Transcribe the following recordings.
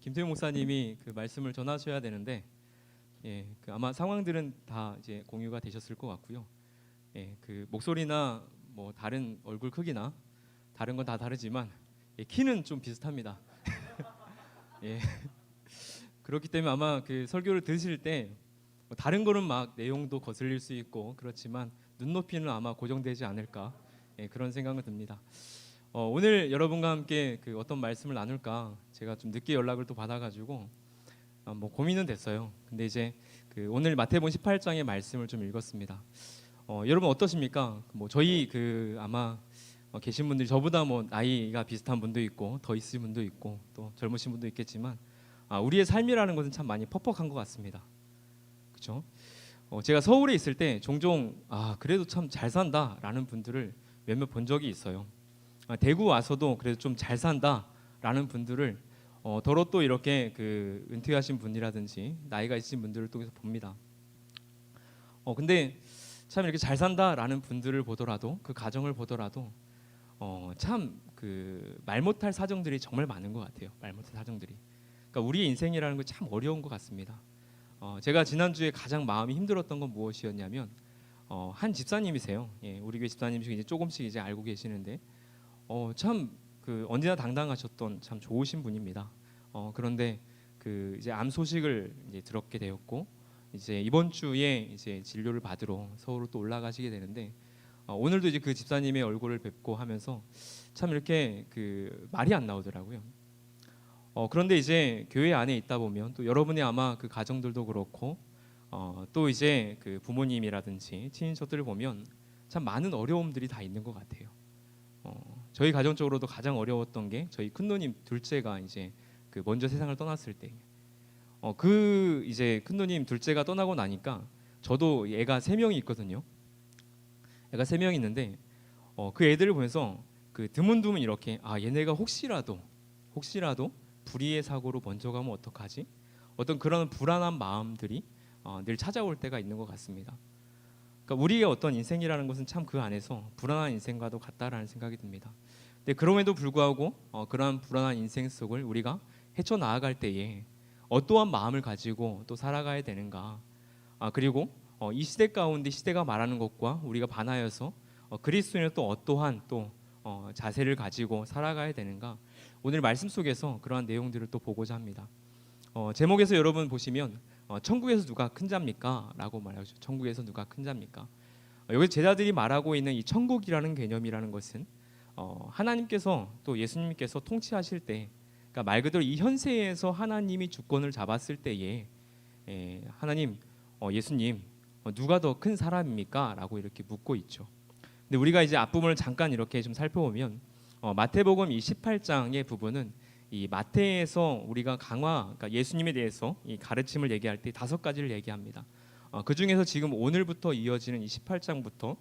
김태용 목사님이 말씀을 전하셔야 되는데, 아마 상황들은 다 이제 공유가 되셨을 것 같고요. 목소리나 뭐 다른 얼굴 크기나 다른 건 다 다르지만 키는 좀 비슷합니다. 예, 그렇기 때문에 아마 설교를 들으실 때 다른 거는 막 내용도 거슬릴 수 있고 그렇지만 눈높이는 아마 고정되지 않을까, 그런 생각은 듭니다. 오늘 여러분과 함께 어떤 말씀을 나눌까 제가 좀 늦게 연락을 또 받아가지고 뭐 고민은 됐어요. 근데 이제 오늘 마태복음 18장의 말씀을 좀 읽었습니다. 여러분 어떠십니까? 뭐 저희 아마 계신 분들이 저보다 뭐 나이가 비슷한 분도 있고 더 있을 분도 있고 또 젊으신 분도 있겠지만 우리의 삶이라는 것은 참 많이 퍽퍽한 것 같습니다. 그렇죠? 제가 서울에 있을 때 종종 그래도 참 잘 산다라는 분들을 몇몇 본 적이 있어요. 대구 와서도 그래도 좀 잘 산다라는 분들을 더러 또 이렇게 은퇴하신 분이라든지 나이가 있으신 분들을 또 봅니다. 근데 참 이렇게 잘 산다라는 분들을 보더라도 그 가정을 보더라도 참 말 못할 사정들이 정말 많은 것 같아요. 말 못할 사정들이. 그러니까 우리의 인생이라는 거 참 어려운 것 같습니다. 제가 지난주에 가장 마음이 힘들었던 건 무엇이었냐면 한 집사님이세요. 우리 교회 집사님이시고 이제 조금씩 이제 알고 계시는데 참 언제나 당당하셨던 참 좋으신 분입니다. 그런데 이제 암 소식을 이제 들었게 되었고 이제 이번 주에 이제 진료를 받으러 서울로 또 올라가시게 되는데 오늘도 이제 그 집사님의 얼굴을 뵙고 하면서 참 이렇게 말이 안 나오더라고요. 그런데 이제 교회 안에 있다 보면 또 여러분의 아마 가정들도 그렇고 또 이제 부모님이라든지 친인척들을 보면 참 많은 어려움들이 다 있는 것 같아요. 저희 가정적으로도 가장 어려웠던 게 저희 큰누님 둘째가 이제 먼저 세상을 떠났을 때, 이제 큰누님 둘째가 떠나고 나니까 저도 애가 3명이 있거든요. 애가 3명이 있는데 그 애들을 보면서 드문드문 이렇게 얘네가 혹시라도 불의의 사고로 먼저 가면 어떡하지? 어떤 그런 불안한 마음들이 늘 찾아올 때가 있는 것 같습니다. 그러니까 우리의 어떤 인생이라는 것은 참 그 안에서 불안한 인생과도 같다라는 생각이 듭니다. 근데 그럼에도 불구하고 그러한 불안한 인생 속을 우리가 헤쳐나아갈 때에 어떠한 마음을 가지고 또 살아가야 되는가? 그리고 이 시대 가운데 시대가 말하는 것과 우리가 반하여서 그리스도인은 또 어떠한 또 자세를 가지고 살아가야 되는가? 오늘 말씀 속에서 그러한 내용들을 또 보고자 합니다. 제목에서 여러분 보시면 천국에서 누가 큰 자입니까? 라고 말하죠. 천국에서 누가 큰 자입니까? 여기 제자들이 말하고 있는 이 천국이라는 개념이라는 것은 하나님께서 또 예수님께서 통치하실 때, 그러니까 말 그대로 이 현세에서 하나님이 주권을 잡았을 때에 하나님, 예수님 누가 더 큰 사람입니까? 라고 이렇게 묻고 있죠. 근데 우리가 이제 앞부분을 잠깐 이렇게 좀 살펴보면 마태복음 이 18장의 부분은 이 마태에서 우리가 그러니까 예수님에 대해서 이 가르침을 얘기할 때 5가지를 얘기합니다. 그 중에서 지금 오늘부터 이어지는 이 18장부터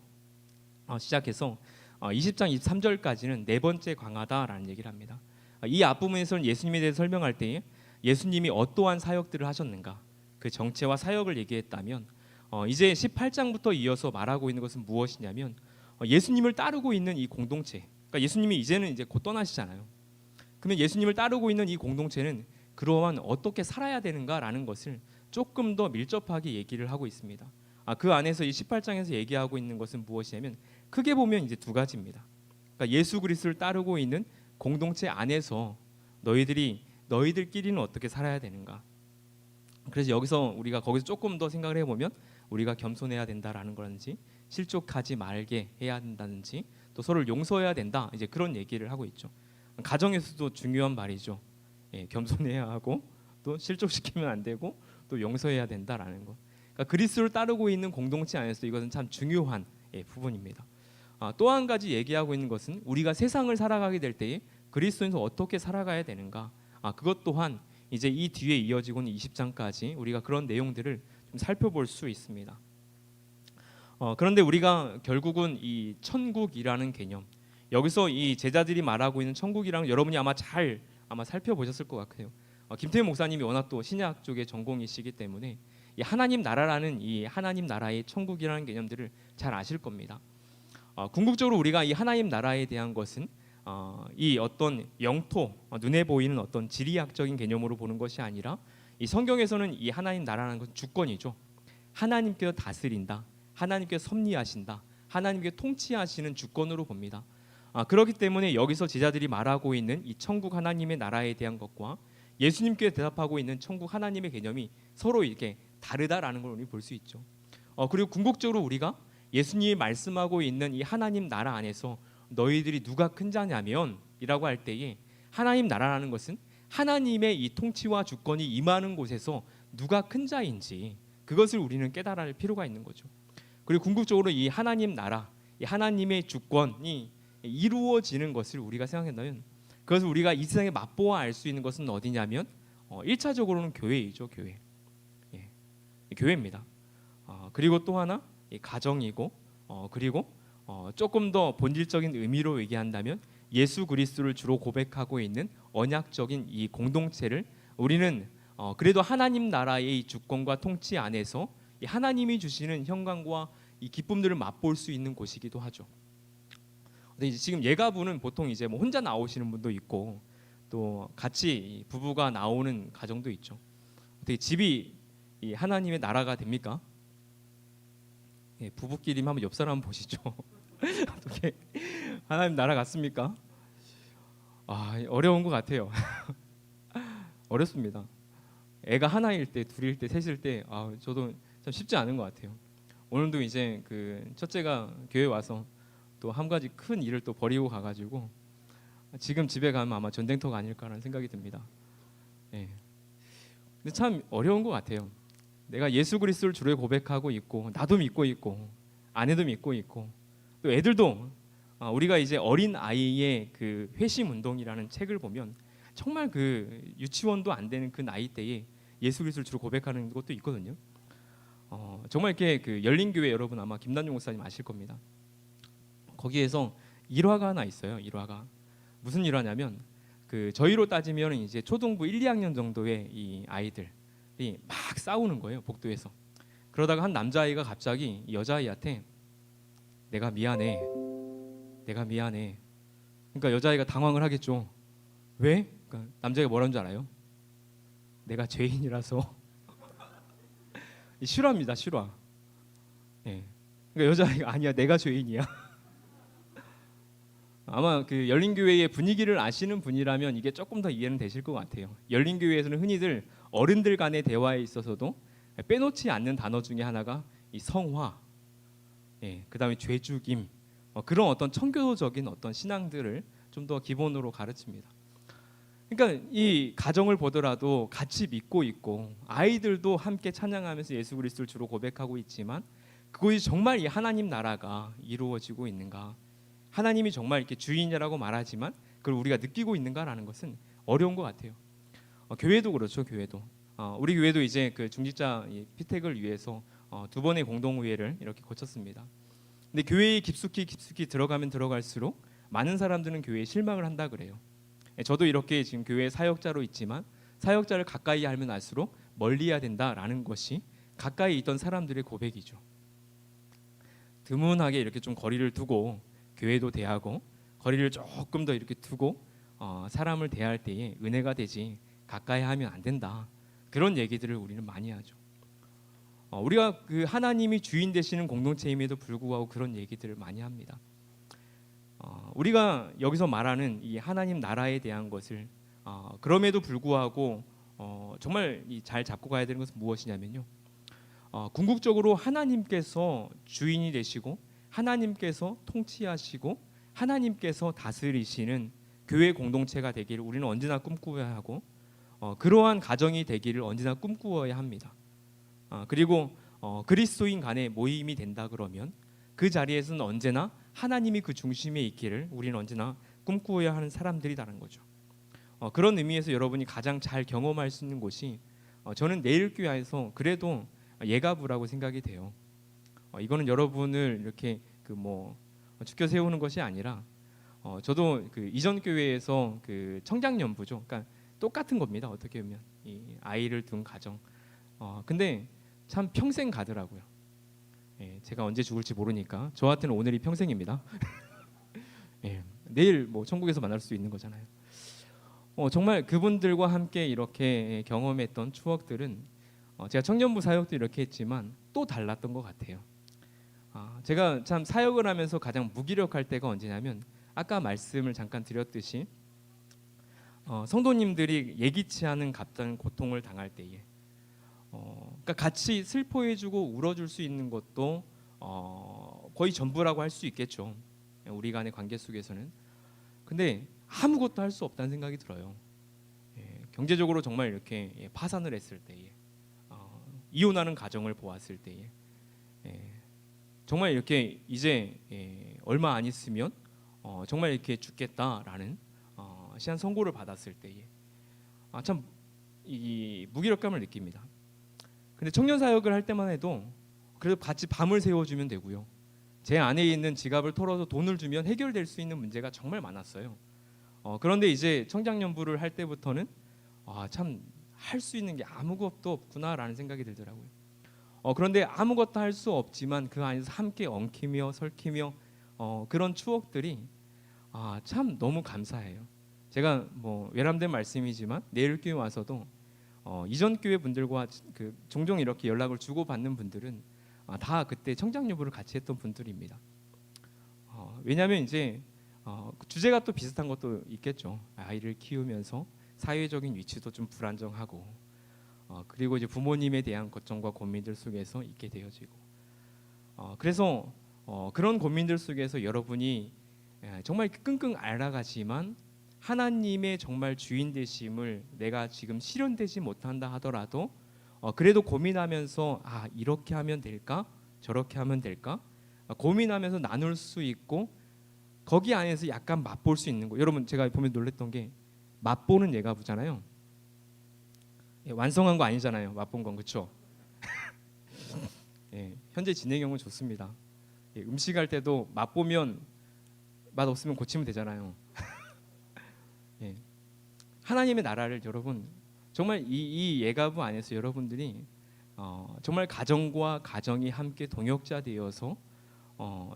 시작해서 20장 23절까지는 4번째 강화다라는 얘기를 합니다. 이 앞부분에서는 예수님에 대해서 설명할 때 예수님이 어떠한 사역들을 하셨는가, 그 정체와 사역을 얘기했다면 이제 18장부터 이어서 말하고 있는 것은 무엇이냐면 예수님을 따르고 있는 이 공동체, 그러니까 예수님이 이제는 이제 곧 떠나시잖아요. 그러면 예수님을 따르고 있는 이 공동체는 그러한 어떻게 살아야 되는가라는 것을 조금 더 밀접하게 얘기를 하고 있습니다. 그 안에서 이 18장에서 얘기하고 있는 것은 무엇이냐면 크게 보면 이제 2가지입니다. 그러니까 예수 그리스도를 따르고 있는 공동체 안에서 너희들끼리는 어떻게 살아야 되는가. 그래서 여기서 우리가 거기서 조금 더 생각을 해보면 우리가 겸손해야 된다라는 거라든지 실족하지 말게 해야 된다든지 또 서로를 용서해야 된다, 이제 그런 얘기를 하고 있죠. 가정에서도 중요한 말이죠. 겸손해야 하고 또 실족시키면 안 되고 또 용서해야 된다라는 것. 그러니까 그리스도를 따르고 있는 공동체 안에서 이것은 참 중요한 부분입니다. 또 한 가지 얘기하고 있는 것은 우리가 세상을 살아가게 될 때에 그리스도에서 어떻게 살아가야 되는가. 그것 또한 이제 이 뒤에 이어지고는 20장까지 우리가 그런 내용들을 좀 살펴볼 수 있습니다. 그런데 우리가 결국은 이 천국이라는 개념, 여기서 이 제자들이 말하고 있는 천국이랑 여러분이 아마 잘 살펴보셨을 것 같아요. 김태현 목사님이 워낙 또 신약 쪽의 전공이시기 때문에 이 하나님 나라라는 이 하나님 나라의 천국이라는 개념들을 잘 아실 겁니다. 궁극적으로 우리가 이 하나님 나라에 대한 것은 이 어떤 영토, 눈에 보이는 어떤 지리학적인 개념으로 보는 것이 아니라 이 성경에서는 이 하나님 나라라는 것은 주권이죠. 하나님께서 다스린다, 하나님께서 섭리하신다, 하나님께 통치하시는 주권으로 봅니다. 그렇기 때문에 여기서 제자들이 말하고 있는 이 천국 하나님의 나라에 대한 것과 예수님께 대답하고 있는 천국 하나님의 개념이 서로 이렇게 다르다라는 걸 우리 볼 수 있죠. 그리고 궁극적으로 우리가 예수님이 말씀하고 있는 이 하나님 나라 안에서 너희들이 누가 큰 자냐면 이라고 할 때에 하나님 나라라는 것은 하나님의 이 통치와 주권이 임하는 곳에서 누가 큰 자인지 그것을 우리는 깨달아야 할 필요가 있는 거죠. 그리고 궁극적으로 이 하나님 나라, 이 하나님의 주권이 이루어지는 것을 우리가 생각한다면 그것을 우리가 이 세상에 맛보아 알 수 있는 것은 어디냐면 1차적으로는 교회이죠. 교회. 예, 교회입니다. 그리고 또 하나 가정이고 그리고 조금 더 본질적인 의미로 얘기한다면 예수 그리스도를 주로 고백하고 있는 언약적인 이 공동체를 우리는 그래도 하나님 나라의 이 주권과 통치 안에서 이 하나님이 주시는 형광과 이 기쁨들을 맛볼 수 있는 곳이기도 하죠. 근데 이제 지금 예가부는 보통 이제 뭐 혼자 나오시는 분도 있고 또 같이 부부가 나오는 가정도 있죠. 어떻게 집이 이 하나님의 나라가 됩니까? 예, 부부끼리 한번 옆 사람 보시죠. 어떻게 하나님 나라 같습니까? 어려운 것 같아요. 어렵습니다. 애가 하나일 때, 둘일 때, 셋일 때, 저도 참 쉽지 않은 것 같아요. 오늘도 이제 그 첫째가 교회 와서 또 한 가지 큰 일을 또 버리고 가가지고 지금 집에 가면 아마 전쟁터가 아닐까라는 생각이 듭니다. 예. 근데 참 어려운 것 같아요. 내가 예수 그리스도를 주로 고백하고 있고 나도 믿고 있고 아내도 믿고 있고 또 애들도 우리가 이제 어린 아이의 그 회심 운동이라는 책을 보면 정말 그 유치원도 안 되는 그 나이 때에 예수 그리스도를 주로 고백하는 것도 있거든요. 정말 이렇게 그 열린 교회 여러분 아마 김단용 목사님 아실 겁니다. 거기에서 일화가 하나 있어요. 일화가 무슨 일화냐면 그 저희로 따지면 이제 초등부 1, 2학년 정도의 이 아이들이 막 싸우는 거예요. 복도에서. 그러다가 한 남자아이가 갑자기 여자아이한테 내가 미안해. 그러니까 여자아이가 당황을 하겠죠. 왜? 그러니까 남자애가 뭐라는 줄 알아요? 내가 죄인이라서. 실화입니다. 실화. 예. 그러니까 여자아이가 아니야. 내가 죄인이야. 아마 그 열린교회의 분위기를 아시는 분이라면 이게 조금 더 이해는 되실 것 같아요. 열린교회에서는 흔히들 어른들 간의 대화에 있어서도 빼놓지 않는 단어 중에 하나가 이 성화, 그다음에 죄죽임, 그런 어떤 청교도적인 어떤 신앙들을 좀 더 기본으로 가르칩니다. 그러니까 이 가정을 보더라도 같이 믿고 있고 아이들도 함께 찬양하면서 예수 그리스도를 주로 고백하고 있지만 그것이 정말 이 하나님 나라가 이루어지고 있는가? 하나님이 정말 이렇게 주인이라고 말하지만 그걸 우리가 느끼고 있는가라는 것은 어려운 것 같아요. 교회도 그렇죠. 교회도 우리 교회도 이제 그 중직자 피택을 위해서 2번의 공동회의를 이렇게 거쳤습니다. 근데 교회에 깊숙이 들어가면 들어갈수록 많은 사람들은 교회에 실망을 한다 그래요. 저도 이렇게 지금 교회 사역자로 있지만 사역자를 가까이 알면 알수록 멀리해야 된다라는 것이 가까이 있던 사람들의 고백이죠. 드문하게 이렇게 좀 거리를 두고 교회도 대하고 거리를 조금 더 이렇게 두고 사람을 대할 때에 은혜가 되지 가까이 하면 안 된다. 그런 얘기들을 우리는 많이 하죠. 우리가 그 하나님이 주인 되시는 공동체임에도 불구하고 그런 얘기들을 많이 합니다. 우리가 여기서 말하는 이 하나님 나라에 대한 것을 그럼에도 불구하고 정말 잘 잡고 가야 되는 것은 무엇이냐면요. 궁극적으로 하나님께서 주인이 되시고 하나님께서 통치하시고 하나님께서 다스리시는 교회 공동체가 되기를 우리는 언제나 꿈꾸어야 하고 그러한 가정이 되기를 언제나 꿈꾸어야 합니다. 그리고 그리스도인 간의 모임이 된다 그러면 그 자리에서는 언제나 하나님이 그 중심에 있기를 우리는 언제나 꿈꾸어야 하는 사람들이라는 거죠. 그런 의미에서 여러분이 가장 잘 경험할 수 있는 곳이 저는 내일교회에서 그래도 예가부라고 생각이 돼요. 이거는 여러분을 이렇게 그 뭐 죽여 세우는 것이 아니라 저도 그 이전 교회에서 그 청장년부죠. 그러니까 똑같은 겁니다. 어떻게 보면 이 아이를 둔 가정. 근데 참 평생 가더라고요. 제가 언제 죽을지 모르니까 저한테는 오늘이 평생입니다. 내일 뭐 천국에서 만날 수 있는 거잖아요. 정말 그분들과 함께 이렇게 경험했던 추억들은 제가 청년부 사역도 이렇게 했지만 또 달랐던 것 같아요. 제가 참 사역을 하면서 가장 무기력할 때가 언제냐면 아까 말씀을 잠깐 드렸듯이 성도님들이 예기치 않은 값진 고통을 당할 때에 그러니까 같이 슬퍼해주고 울어줄 수 있는 것도 거의 전부라고 할 수 있겠죠. 우리 간의 관계 속에서는. 근데 아무것도 할 수 없다는 생각이 들어요. 경제적으로 정말 이렇게 파산을 했을 때에 이혼하는 가정을 보았을 때에 정말 이렇게 이제 얼마 안 있으면 정말 이렇게 죽겠다라는 시한 선고를 받았을 때에 참 이 무기력감을 느낍니다. 근데 청년 사역을 할 때만 해도 그래도 같이 밤을 새워주면 되고요. 제 안에 있는 지갑을 털어서 돈을 주면 해결될 수 있는 문제가 정말 많았어요. 그런데 이제 청장년부를 할 때부터는 참 할 수 있는 게 아무것도 없구나라는 생각이 들더라고요. 그런데 아무것도 할 수 없지만 그 안에서 함께 엉키며 설키며 그런 추억들이 참 너무 감사해요. 제가 뭐 외람된 말씀이지만 내일교회 와서도 이전 교회 분들과 그 종종 이렇게 연락을 주고받는 분들은 다 그때 청장여부를 같이 했던 분들입니다. 왜냐하면 이제 주제가 또 비슷한 것도 있겠죠. 아이를 키우면서 사회적인 위치도 좀 불안정하고 그리고 이제 부모님에 대한 걱정과 고민들 속에서 있게 되어지고 그래서 그런 고민들 속에서 여러분이 정말 끙끙 앓아가지만 하나님의 정말 주인 되심을 내가 지금 실현되지 못한다 하더라도 그래도 고민하면서 이렇게 하면 될까? 저렇게 하면 될까? 고민하면서 나눌 수 있고 거기 안에서 약간 맛볼 수 있는 거. 여러분 제가 보면 놀랬던 게 맛보는 예가부잖아요. 완성한 거 아니잖아요. 맛본 건 그렇죠? 현재 진행형은 좋습니다. 음식할 때도 맛보면 맛 없으면 고치면 되잖아요. 하나님의 나라를 여러분 정말 이 예가부 안에서 여러분들이 정말 가정과 가정이 함께 동역자 되어서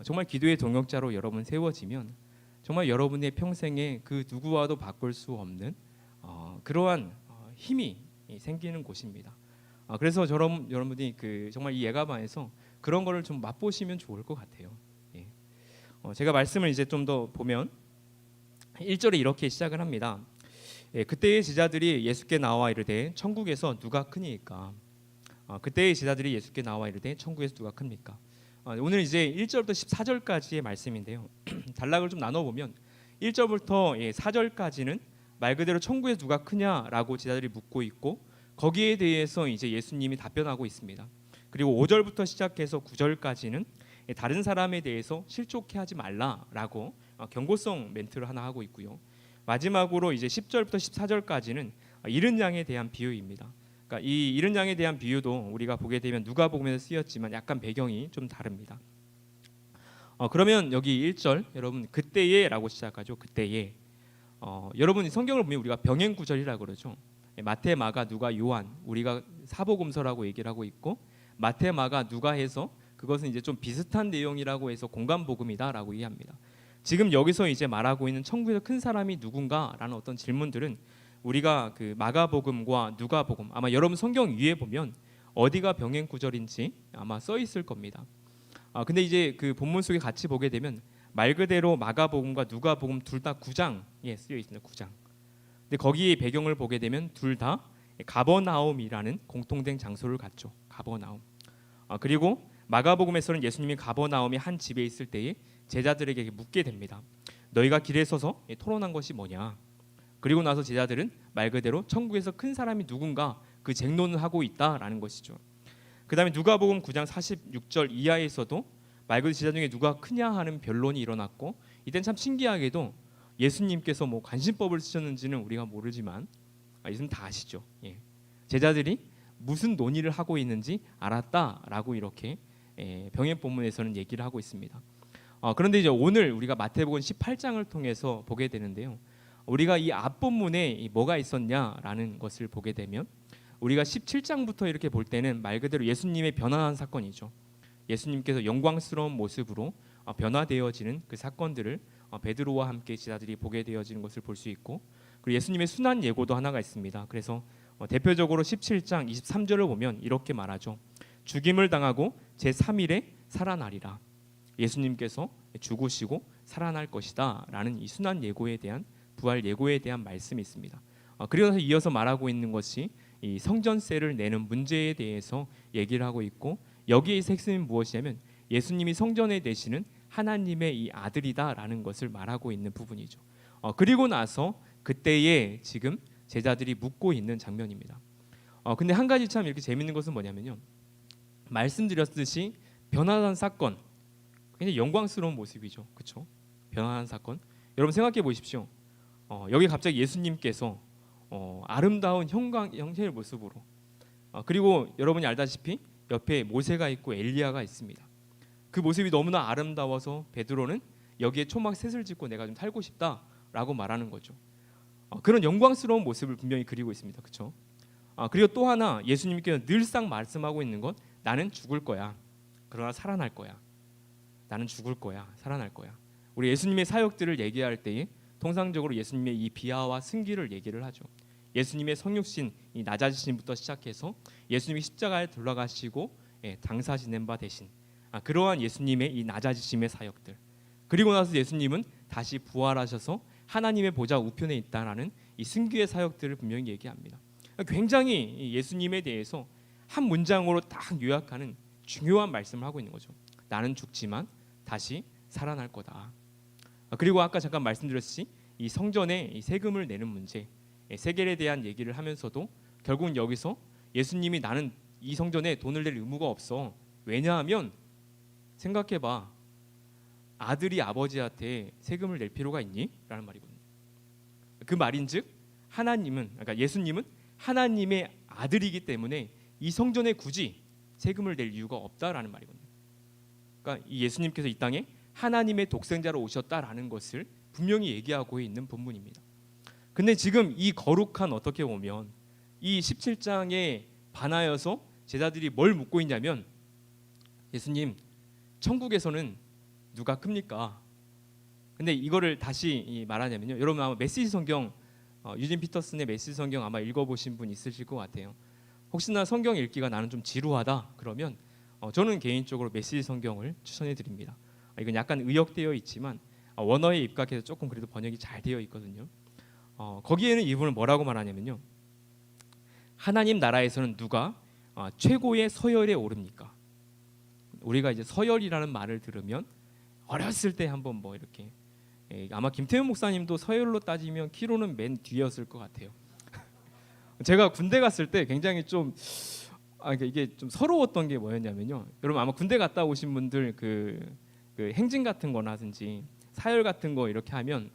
정말 기도의 동역자로 여러분 세워지면 정말 여러분의 평생에 그 누구와도 바꿀 수 없는 그러한 힘이 생기는 곳입니다. 그래서 여러분들이 정말 이 예가부 안에서 그런 거를 좀 맛보시면 좋을 것 같아요. 제가 말씀을 이제 좀 더 보면 1절에 이렇게 시작을 합니다. 그때의 제자들이 예수께 나와 이르되 천국에서 누가 크니까. 그때의 제자들이 예수께 나와 이르되 천국에서 누가 큽니까? 오늘 이제 1절부터 14절까지의 말씀인데요. 단락을 좀 나눠보면 1절부터 4절까지는 말 그대로 천국에서 누가 크냐라고 제자들이 묻고 있고 거기에 대해서 이제 예수님이 답변하고 있습니다. 그리고 5절부터 시작해서 9절까지는 다른 사람에 대해서 실족해하지 말라라고 경고성 멘트를 하나 하고 있고요. 마지막으로 이제 10절부터 14절까지는 잃은 양에 대한 비유입니다. 그러니까 이 잃은 양에 대한 비유도 우리가 보게 되면 누가복음에서 쓰였지만 약간 배경이 좀 다릅니다. 그러면 여기 1절 여러분 그때에라고 시작하죠. 그때에 여러분 성경을 보면 우리가 병행 구절이라고 그러죠. 마태, 마가, 누가, 요한 우리가 사복음서라고 얘기를 하고 있고 마태, 마가, 누가 해서 그것은 이제 좀 비슷한 내용이라고 해서 공간복음이다라고 이해합니다. 지금 여기서 이제 말하고 있는 천국에서 큰 사람이 누군가라는 어떤 질문들은 우리가 그 마가복음과 누가복음 아마 여러분 성경 위에 보면 어디가 병행 구절인지 아마 써 있을 겁니다. 근데 이제 그 본문 속에 같이 보게 되면 말 그대로 마가복음과 누가복음 둘 다 9장에 쓰여 있습니다. 9장. 근데 거기에 배경을 보게 되면 둘 다 가버나움이라는 공통된 장소를 갖죠. 가버나움. 그리고 마가복음에서는 예수님이 가버나움의 한 집에 있을 때에 제자들에게 묻게 됩니다. 너희가 길에 서서 토론한 것이 뭐냐? 그리고 나서 제자들은 말 그대로 천국에서 큰 사람이 누군가 그 쟁론을 하고 있다라는 것이죠. 그 다음에 누가복음 9장 46절 이하에서도 말 그대로 제자 중에 누가 크냐 하는 변론이 일어났고 이땐 참 신기하게도 예수님께서 뭐 관심법을 쓰셨는지는 우리가 모르지만 예수님 다 아시죠. 제자들이 무슨 논의를 하고 있는지 알았다라고 이렇게 병행 본문에서는 얘기를 하고 있습니다. 그런데 이제 오늘 우리가 마태복음 18장을 통해서 보게 되는데요. 우리가 이 앞본문에 뭐가 있었냐라는 것을 보게 되면 우리가 17장부터 이렇게 볼 때는 말 그대로 예수님의 변화한 사건이죠. 예수님께서 영광스러운 모습으로 변화되어지는 그 사건들을 베드로와 함께 제자들이 보게 되어지는 것을 볼 수 있고, 그리고 예수님의 순환 예고도 하나가 있습니다. 그래서 대표적으로 17장 23절을 보면 이렇게 말하죠. 죽임을 당하고 제3일에 살아나리라. 예수님께서 죽으시고 살아날 것이다 라는 이 순환 예고에 대한, 부활 예고에 대한 말씀이 있습니다. 그리고 이어서 말하고 있는 것이 이 성전세를 내는 문제에 대해서 얘기를 하고 있고, 여기에서 핵심이 무엇이냐면 예수님이 성전에 내시는 하나님의 이 아들이다라는 것을 말하고 있는 부분이죠. 그리고 나서 그때에 지금 제자들이 묻고 있는 장면입니다. 근데 한 가지 참 이렇게 재밌는 것은 뭐냐면요, 말씀드렸듯이 변화한 사건, 굉장히 영광스러운 모습이죠. 그렇죠? 변화한 사건. 여러분 생각해 보십시오. 여기 갑자기 예수님께서 아름다운 형체의 모습으로, 그리고 여러분이 알다시피 옆에 모세가 있고 엘리야가 있습니다. 그 모습이 너무나 아름다워서 베드로는 여기에 초막 셋을 짓고 내가 좀 살고 싶다라고 말하는 거죠. 그런 영광스러운 모습을 분명히 그리고 있습니다. 그렇죠? 그리고 또 하나 예수님께서 늘상 말씀하고 있는 것, 나는 죽을 거야. 그러나 살아날 거야. 나는 죽을 거야. 살아날 거야. 우리 예수님의 사역들을 얘기할 때에 통상적으로 예수님의 이 비하와 승기를 얘기를 하죠. 예수님의 성육신, 이 낮아지심부터 시작해서 예수님이 십자가에 돌아가시고 장사 지낸 바 되신 그러한 예수님의 이 낮아지심의 사역들, 그리고 나서 예수님은 다시 부활하셔서 하나님의 보좌 우편에 있다라는 이 승귀의 사역들을 분명히 얘기합니다. 굉장히 예수님에 대해서 한 문장으로 딱 요약하는 중요한 말씀을 하고 있는 거죠. 나는 죽지만 다시 살아날 거다. 그리고 아까 잠깐 말씀드렸듯이 이 성전에 이 세금을 내는 문제, 세겔에 대한 얘기를 하면서도 결국은 여기서 예수님이 나는 이 성전에 돈을 낼 의무가 없어. 왜냐하면 생각해봐, 아들이 아버지한테 세금을 낼 필요가 있니? 라는 말이거든요. 그 말인즉 하나님은, 그러니까 예수님은 하나님의 아들이기 때문에 이 성전에 굳이 세금을 낼 이유가 없다라는 말이거든요. 그러니까 이 예수님께서 이 땅에 하나님의 독생자로 오셨다라는 것을 분명히 얘기하고 있는 본문입니다. 근데 지금 이 거룩한, 어떻게 보면 이 17장에 반하여서 제자들이 뭘 묻고 있냐면, 예수님, 천국에서는 누가 큽니까? 근데 이거를 다시 말하냐면요, 여러분 아마 메시지 성경, 유진 피터슨의 메시지 성경 아마 읽어보신 분 있으실 것 같아요. 혹시나 성경 읽기가 나는 좀 지루하다 그러면 저는 개인적으로 메시지 성경을 추천해 드립니다. 이건 약간 의역되어 있지만 원어에 입각해서 조금 그래도 번역이 잘 되어 있거든요. 거기에는 이분을 뭐라고 말하냐면요, 하나님 나라에서는 누가 최고의 서열에 오릅니까? 우리가 이제 서열이라는 말을 들으면 어렸을 때 한번 뭐 이렇게, 아마 김태훈 목사님도 서열로 따지면 키로는 맨 뒤였을 것 같아요. 제가 군대 갔을 때 굉장히 좀 이게 좀 서러웠던 게 뭐였냐면요, 여러분 아마 군대 갔다 오신 분들 그 행진 같은 거라든지 사열 같은 거 이렇게 하면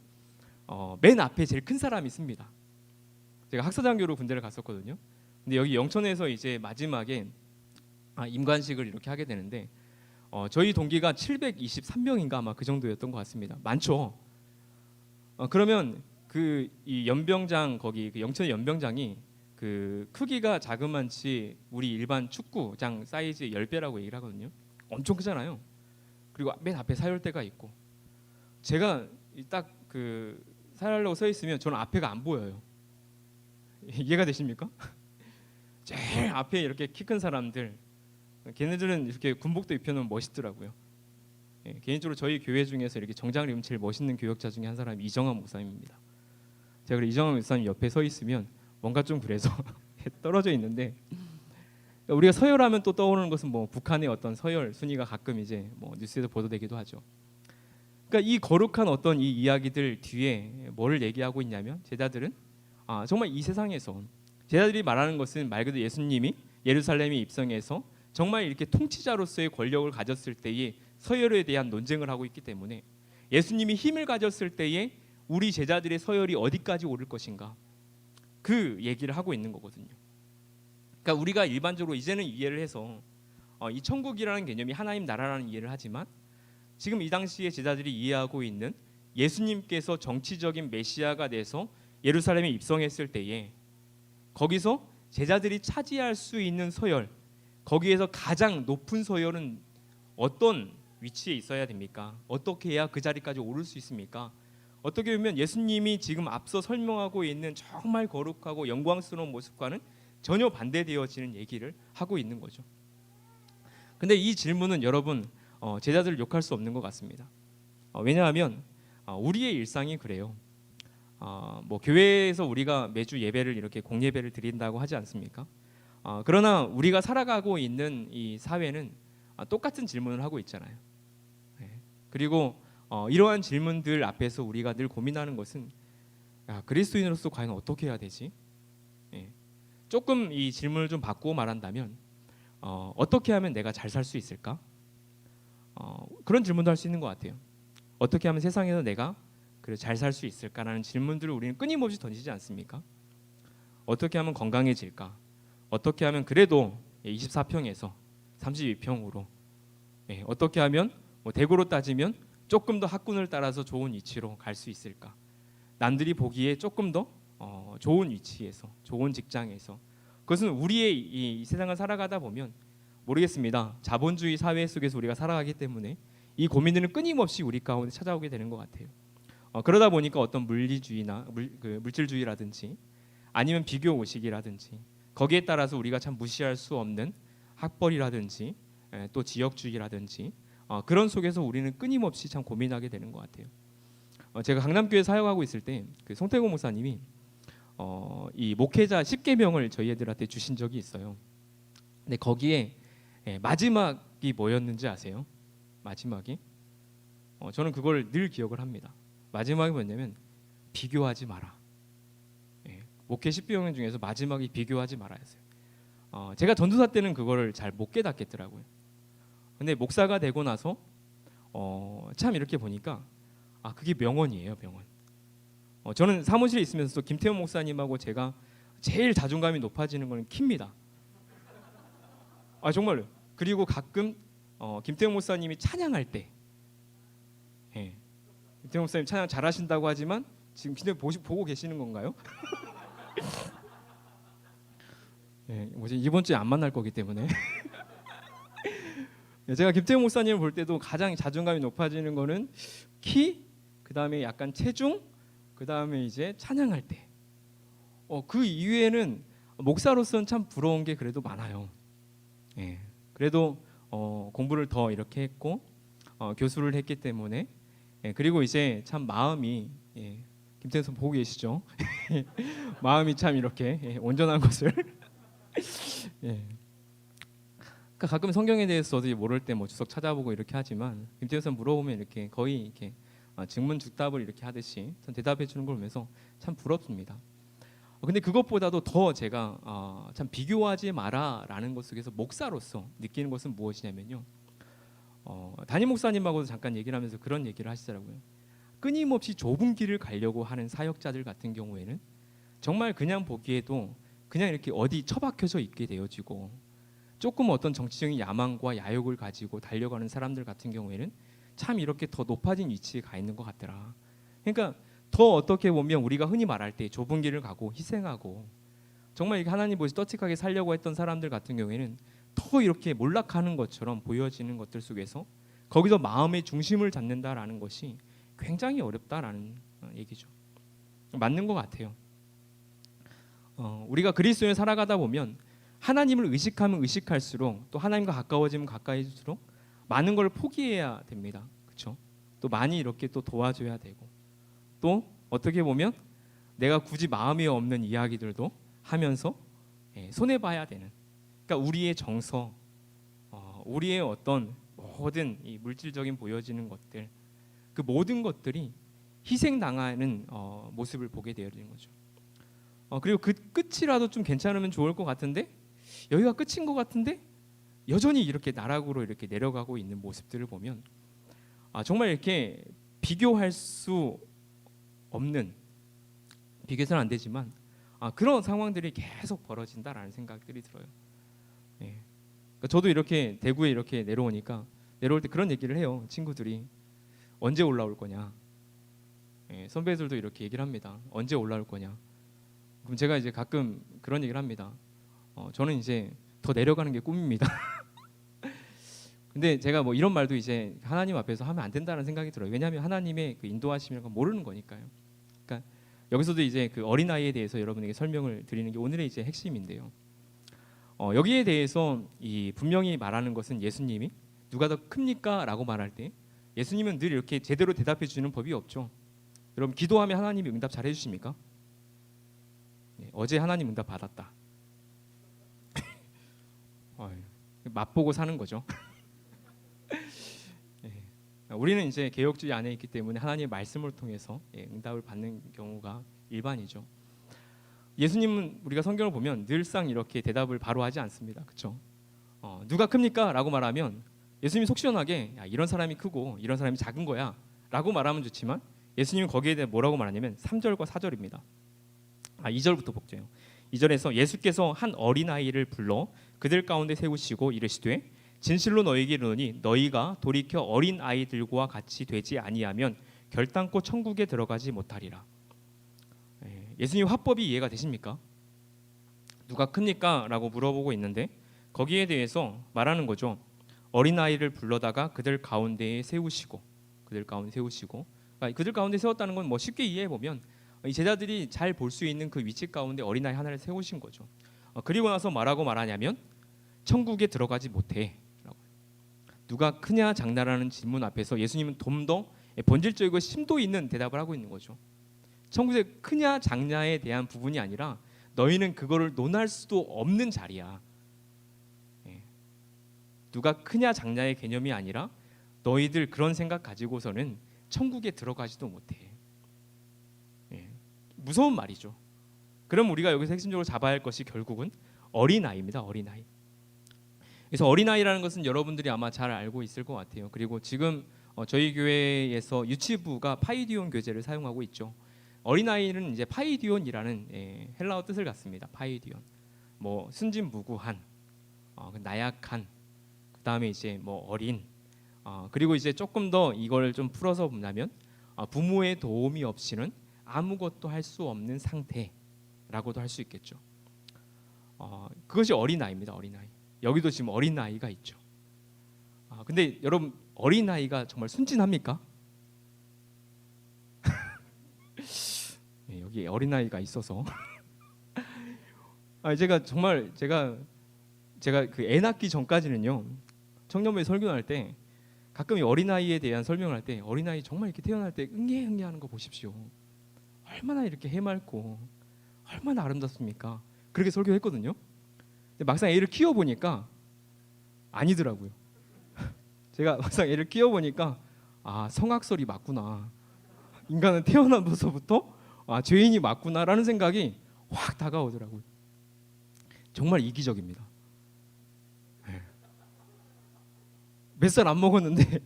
맨 앞에 제일 큰 사람이 씁니다. 제가 학사장교로 군대를 갔었거든요. 근데 여기 영천에서 이제 마지막에 임관식을 이렇게 하게 되는데 저희 동기가 723명인가 아마 그 정도였던 것 같습니다. 많죠. 그러면 그 이 연병장, 거기 그 영천의 연병장이 그 크기가 자그만치 우리 일반 축구장 사이즈의 10배라고 얘기를 하거든요. 엄청 크잖아요. 그리고 맨 앞에 사열대가 있고, 제가 딱 그 사열하려고 서 있으면 저는 앞에가 안 보여요. 이해가 되십니까? 제일 앞에 이렇게 키 큰 사람들, 걔네들은 이렇게 군복도 입혀놓으면 멋있더라고요. 개인적으로 저희 교회 중에서 이렇게 정장을 입으면 제일 멋있는 교역자 중에 한 사람이 이정환 목사님입니다. 제가 그래 이정환 목사님 옆에 서 있으면 뭔가 좀 그래서 떨어져 있는데, 우리가 서열하면 또 떠오르는 것은 뭐 북한의 어떤 서열 순위가 가끔 이제 뭐 뉴스에서 보도되기도 하죠. 그러니까 이 거룩한 어떤 이 이야기들 뒤에 뭐를 얘기하고 있냐면, 제자들은 정말 이 세상에서 제자들이 말하는 것은 말 그대로 예수님이 예루살렘에 입성해서 정말 이렇게 통치자로서의 권력을 가졌을 때에 서열에 대한 논쟁을 하고 있기 때문에, 예수님이 힘을 가졌을 때에 우리 제자들의 서열이 어디까지 오를 것인가, 그 얘기를 하고 있는 거거든요. 그러니까 우리가 일반적으로 이제는 이해를 해서 이 천국이라는 개념이 하나님 나라라는 이해를 하지만, 지금 이 당시에 제자들이 이해하고 있는 예수님께서 정치적인 메시아가 돼서 예루살렘에 입성했을 때에 거기서 제자들이 차지할 수 있는 서열, 거기에서 가장 높은 서열은 어떤 위치에 있어야 됩니까? 어떻게 해야 그 자리까지 오를 수 있습니까? 어떻게 보면 예수님이 지금 앞서 설명하고 있는 정말 거룩하고 영광스러운 모습과는 전혀 반대되어지는 얘기를 하고 있는 거죠. 근데 이 질문은 여러분 제자들을 욕할 수 없는 것 같습니다. 왜냐하면 우리의 일상이 그래요. 뭐 교회에서 우리가 매주 예배를 이렇게 공예배를 드린다고 하지 않습니까? 그러나 우리가 살아가고 있는 이 사회는 똑같은 질문을 하고 있잖아요. 네. 그리고 이러한 질문들 앞에서 우리가 늘 고민하는 것은 그리스도인으로서 과연 어떻게 해야 되지? 예. 조금 이 질문을 좀 바꾸고 말한다면 어떻게 하면 내가 잘 살 수 있을까? 그런 질문도 할 수 있는 것 같아요. 어떻게 하면 세상에서 내가 잘 살 수 있을까라는 질문들을 우리는 끊임없이 던지지 않습니까? 어떻게 하면 건강해질까? 어떻게 하면 그래도 24평에서 32평으로 어떻게 하면 뭐 대구로 따지면 조금 더 학군을 따라서 좋은 위치로 갈 수 있을까? 남들이 보기에 조금 더 좋은 위치에서 좋은 직장에서 그것은 우리의 이 세상을 살아가다 보면 모르겠습니다. 자본주의 사회 속에서 우리가 살아가기 때문에 이 고민들은 끊임없이 우리 가운데 찾아오게 되는 것 같아요. 그러다 보니까 어떤 물리주의나 물질주의라든지 아니면 비교 의식이라든지 거기에 따라서 우리가 참 무시할 수 없는 학벌이라든지 또 지역주의라든지 그런 속에서 우리는 끊임없이 참 고민하게 되는 것 같아요. 제가 강남교회 사역하고 있을 때 그 송태곤 목사님이 이 목회자 10계명을 저희 애들한테 주신 적이 있어요. 근데 거기에 마지막이 뭐였는지 아세요? 마지막이 저는 그걸 늘 기억을 합니다. 마지막이 뭐냐면 비교하지 마라. 목회 10계명 중에서 마지막이 비교하지 말아였어요. 제가 전도사 때는 그거를 잘 못 깨닫겠더라고요. 근데 목사가 되고 나서 참 이렇게 보니까 그게 명언이에요, 명언. 저는 사무실에 있으면서 김태훈 목사님하고 제가 제일 자존감이 높아지는 건 킵니다. 정말요. 그리고 가끔 김태훈 목사님이 찬양할 때, 김태훈 목사님 찬양 잘하신다고 하지만 지금 그냥 보고 계시는 건가요? 뭐지 이번 주에 안 만날 거기 때문에 제가 김태훈 목사님을 볼 때도 가장 자존감이 높아지는 거는 키, 그 다음에 약간 체중, 그 다음에 이제 찬양할 때. 그 이외에는 목사로서는 참 부러운 게 그래도 많아요. 그래도 공부를 더 이렇게 했고 교수를 했기 때문에 그리고 이제 참 마음이 김태훈 선생 보고 계시죠? 마음이 참 이렇게 온전한 것을 그러니까 가끔 성경에 대해서 어디 모를 때 뭐 주석 찾아보고 이렇게 하지만 김태훈 선생 물어보면 이렇게 거의 이렇게 증문즉답을 이렇게 하듯이 대답해 주는 걸 보면서 참 부럽습니다. 근데 그것보다도 더 제가 참 비교하지 마라라는 것 속에서 목사로서 느끼는 것은 무엇이냐면요. 담임 목사님하고도 잠깐 얘기를 하면서 그런 얘기를 하시더라고요. 끊임없이 좁은 길을 가려고 하는 사역자들 같은 경우에는 정말 그냥 보기에도 그냥 이렇게 어디 처박혀져 있게 되어지고 조금 어떤 정치적인 야망과 야욕을 가지고 달려가는 사람들 같은 경우에는 참 이렇게 더 높아진 위치에 가 있는 것 같더라. 그러니까 더 어떻게 보면 우리가 흔히 말할 때 좁은 길을 가고 희생하고 정말 이렇게 하나님 보시 떡직하게 살려고 했던 사람들 같은 경우에는 더 이렇게 몰락하는 것처럼 보여지는 것들 속에서 거기서 마음의 중심을 잡는다라는 것이 굉장히 어렵다라는 얘기죠. 맞는 것 같아요. 우리가 그리스도인을 살아가다 보면 하나님을 의식하면 의식할수록 또 하나님과 가까워지면 가까워질수록 많은 걸 포기해야 됩니다. 그렇죠? 또 많이 이렇게 또 도와줘야 되고 또 어떻게 보면 내가 굳이 마음에 없는 이야기들도 하면서 손해봐야 되는 그러니까 우리의 정서 우리의 어떤 모든 이 물질적인 보여지는 것들 그 모든 것들이 희생당하는 모습을 보게 되어지는 거죠. 그리고 그 끝이라도 좀 괜찮으면 좋을 것 같은데 여기가 끝인 것 같은데 여전히 이렇게 나락으로 이렇게 내려가고 있는 모습들을 보면 정말 이렇게 비교할 수 없는 비교해서는 안 되지만 그런 상황들이 계속 벌어진다라는 생각들이 들어요. 그러니까 저도 이렇게 대구에 이렇게 내려오니까 내려올 때 그런 얘기를 해요. 친구들이 언제 올라올 거냐. 선배들도 이렇게 얘기를 합니다. 언제 올라올 거냐. 그럼 제가 이제 가끔 그런 얘기를 합니다. 저는 이제 더 내려가는 게 꿈입니다. 근데 제가 뭐 이런 말도 이제 하나님 앞에서 하면 안 된다는 생각이 들어요. 왜냐하면 하나님의 그 인도하심을 모르는 거니까요. 그러니까 여기서도 이제 그 어린 아이에 대해서 여러분에게 설명을 드리는 게 오늘의 이제 핵심인데요. 여기에 대해서 이 분명히 말하는 것은 예수님이 누가 더 큽니까?라고 말할 때 예수님은 늘 이렇게 제대로 대답해 주는 법이 없죠. 여러분 기도하면 하나님이 응답 잘 해주십니까? 네, 어제 하나님 응답 받았다. 맛보고 사는 거죠. 우리는 이제 개혁주의 안에 있기 때문에 하나님의 말씀을 통해서 응답을 받는 경우가 일반이죠. 예수님은 우리가 성경을 보면 늘상 이렇게 대답을 바로 하지 않습니다. 그렇죠? 누가 큽니까? 라고 말하면 예수님이 속 시원하게 야, 이런 사람이 크고 이런 사람이 작은 거야 라고 말하면 좋지만 예수님은 거기에 대해 뭐라고 말하냐면 3절과 4절입니다. 2절부터 볼게요. 2절에서 예수께서 한 어린아이를 불러 그들 가운데 세우시고 이르시되 진실로 너희에게 이르노니 너희가 돌이켜 어린아이들과 같이 되지 아니하면 결단코 천국에 들어가지 못하리라. 예수님 화법이 이해가 되십니까? 누가 큽니까? 라고 물어보고 있는데 거기에 대해서 말하는 거죠. 어린아이를 불러다가 그들 가운데에 세우시고 그러니까 그들 가운데 세웠다는 건 뭐 쉽게 이해해 보면 이 제자들이 잘 볼 수 있는 그 위치 가운데 어린아이 하나를 세우신 거죠. 그리고 나서 뭐라고 말하냐면 천국에 들어가지 못해. 누가 크냐 작냐라는 질문 앞에서 예수님은 좀 더 본질적이고 심도 있는 대답을 하고 있는 거죠. 천국에 크냐 작냐에 대한 부분이 아니라 너희는 그거를 논할 수도 없는 자리야. 누가 크냐 작냐의 개념이 아니라 너희들 그런 생각 가지고서는 천국에 들어가지도 못해. 무서운 말이죠. 그럼 우리가 여기서 핵심적으로 잡아야 할 것이 결국은 어린아이입니다. 어린아이. 그래서 어린아이라는 것은 여러분들이 아마 잘 알고 있을 것 같아요. 그리고 지금 저희 교회에서 유치부가 파이디온 교재를 사용하고 있죠. 어린아이는 이제 파이디온이라는 헬라어 뜻을 갖습니다. 파이디온. 뭐 순진무구한, 나약한, 그다음에 이제 뭐 어린, 그리고 이제 조금 더 이걸 좀 풀어서 본다면 부모의 도움이 없이는 아무것도 할 수 없는 상태라고도 할 수 있겠죠. 그것이 어린아이입니다. 어린아이. 여기도 지금 어린아이가 있죠. 근데 여러분 어린아이가 정말 순진합니까? 여기 어린아이가 있어서 제가 정말 제가 그 애 낳기 전까지는요 청년부에 설교할 때 가끔 이 어린아이에 대한 설명을 할 때 어린아이 정말 이렇게 태어날 때 응애응애하는 거 보십시오. 얼마나 이렇게 해맑고 얼마나 아름답습니까? 그렇게 설교했거든요. 근데 막상 애를 키워보니까 아니더라고요. 제가 막상 애를 키워보니까 성악설이 맞구나. 인간은 태어나면서부터 죄인이 맞구나라는 생각이 확 다가오더라고요. 정말 이기적입니다. 몇 살 안 먹었는데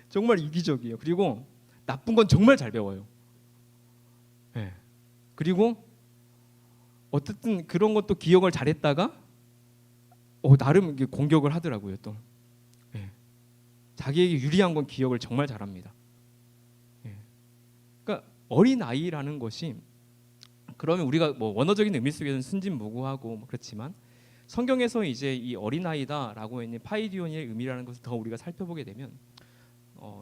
정말 이기적이에요. 그리고 나쁜 건 정말 잘 배워요. 그리고 어쨌든 그런 것도 기억을 잘했다가 나름 공격을 하더라고요. 또 자기에게 유리한 건 기억을 정말 잘합니다. 그러니까 어린 아이라는 것이 그러면 우리가 뭐 원어적인 의미 속에서는 순진무구하고 뭐 그렇지만 성경에서 이제 이 어린아이다라고 있는 파이디온의 의미라는 것을 더 우리가 살펴보게 되면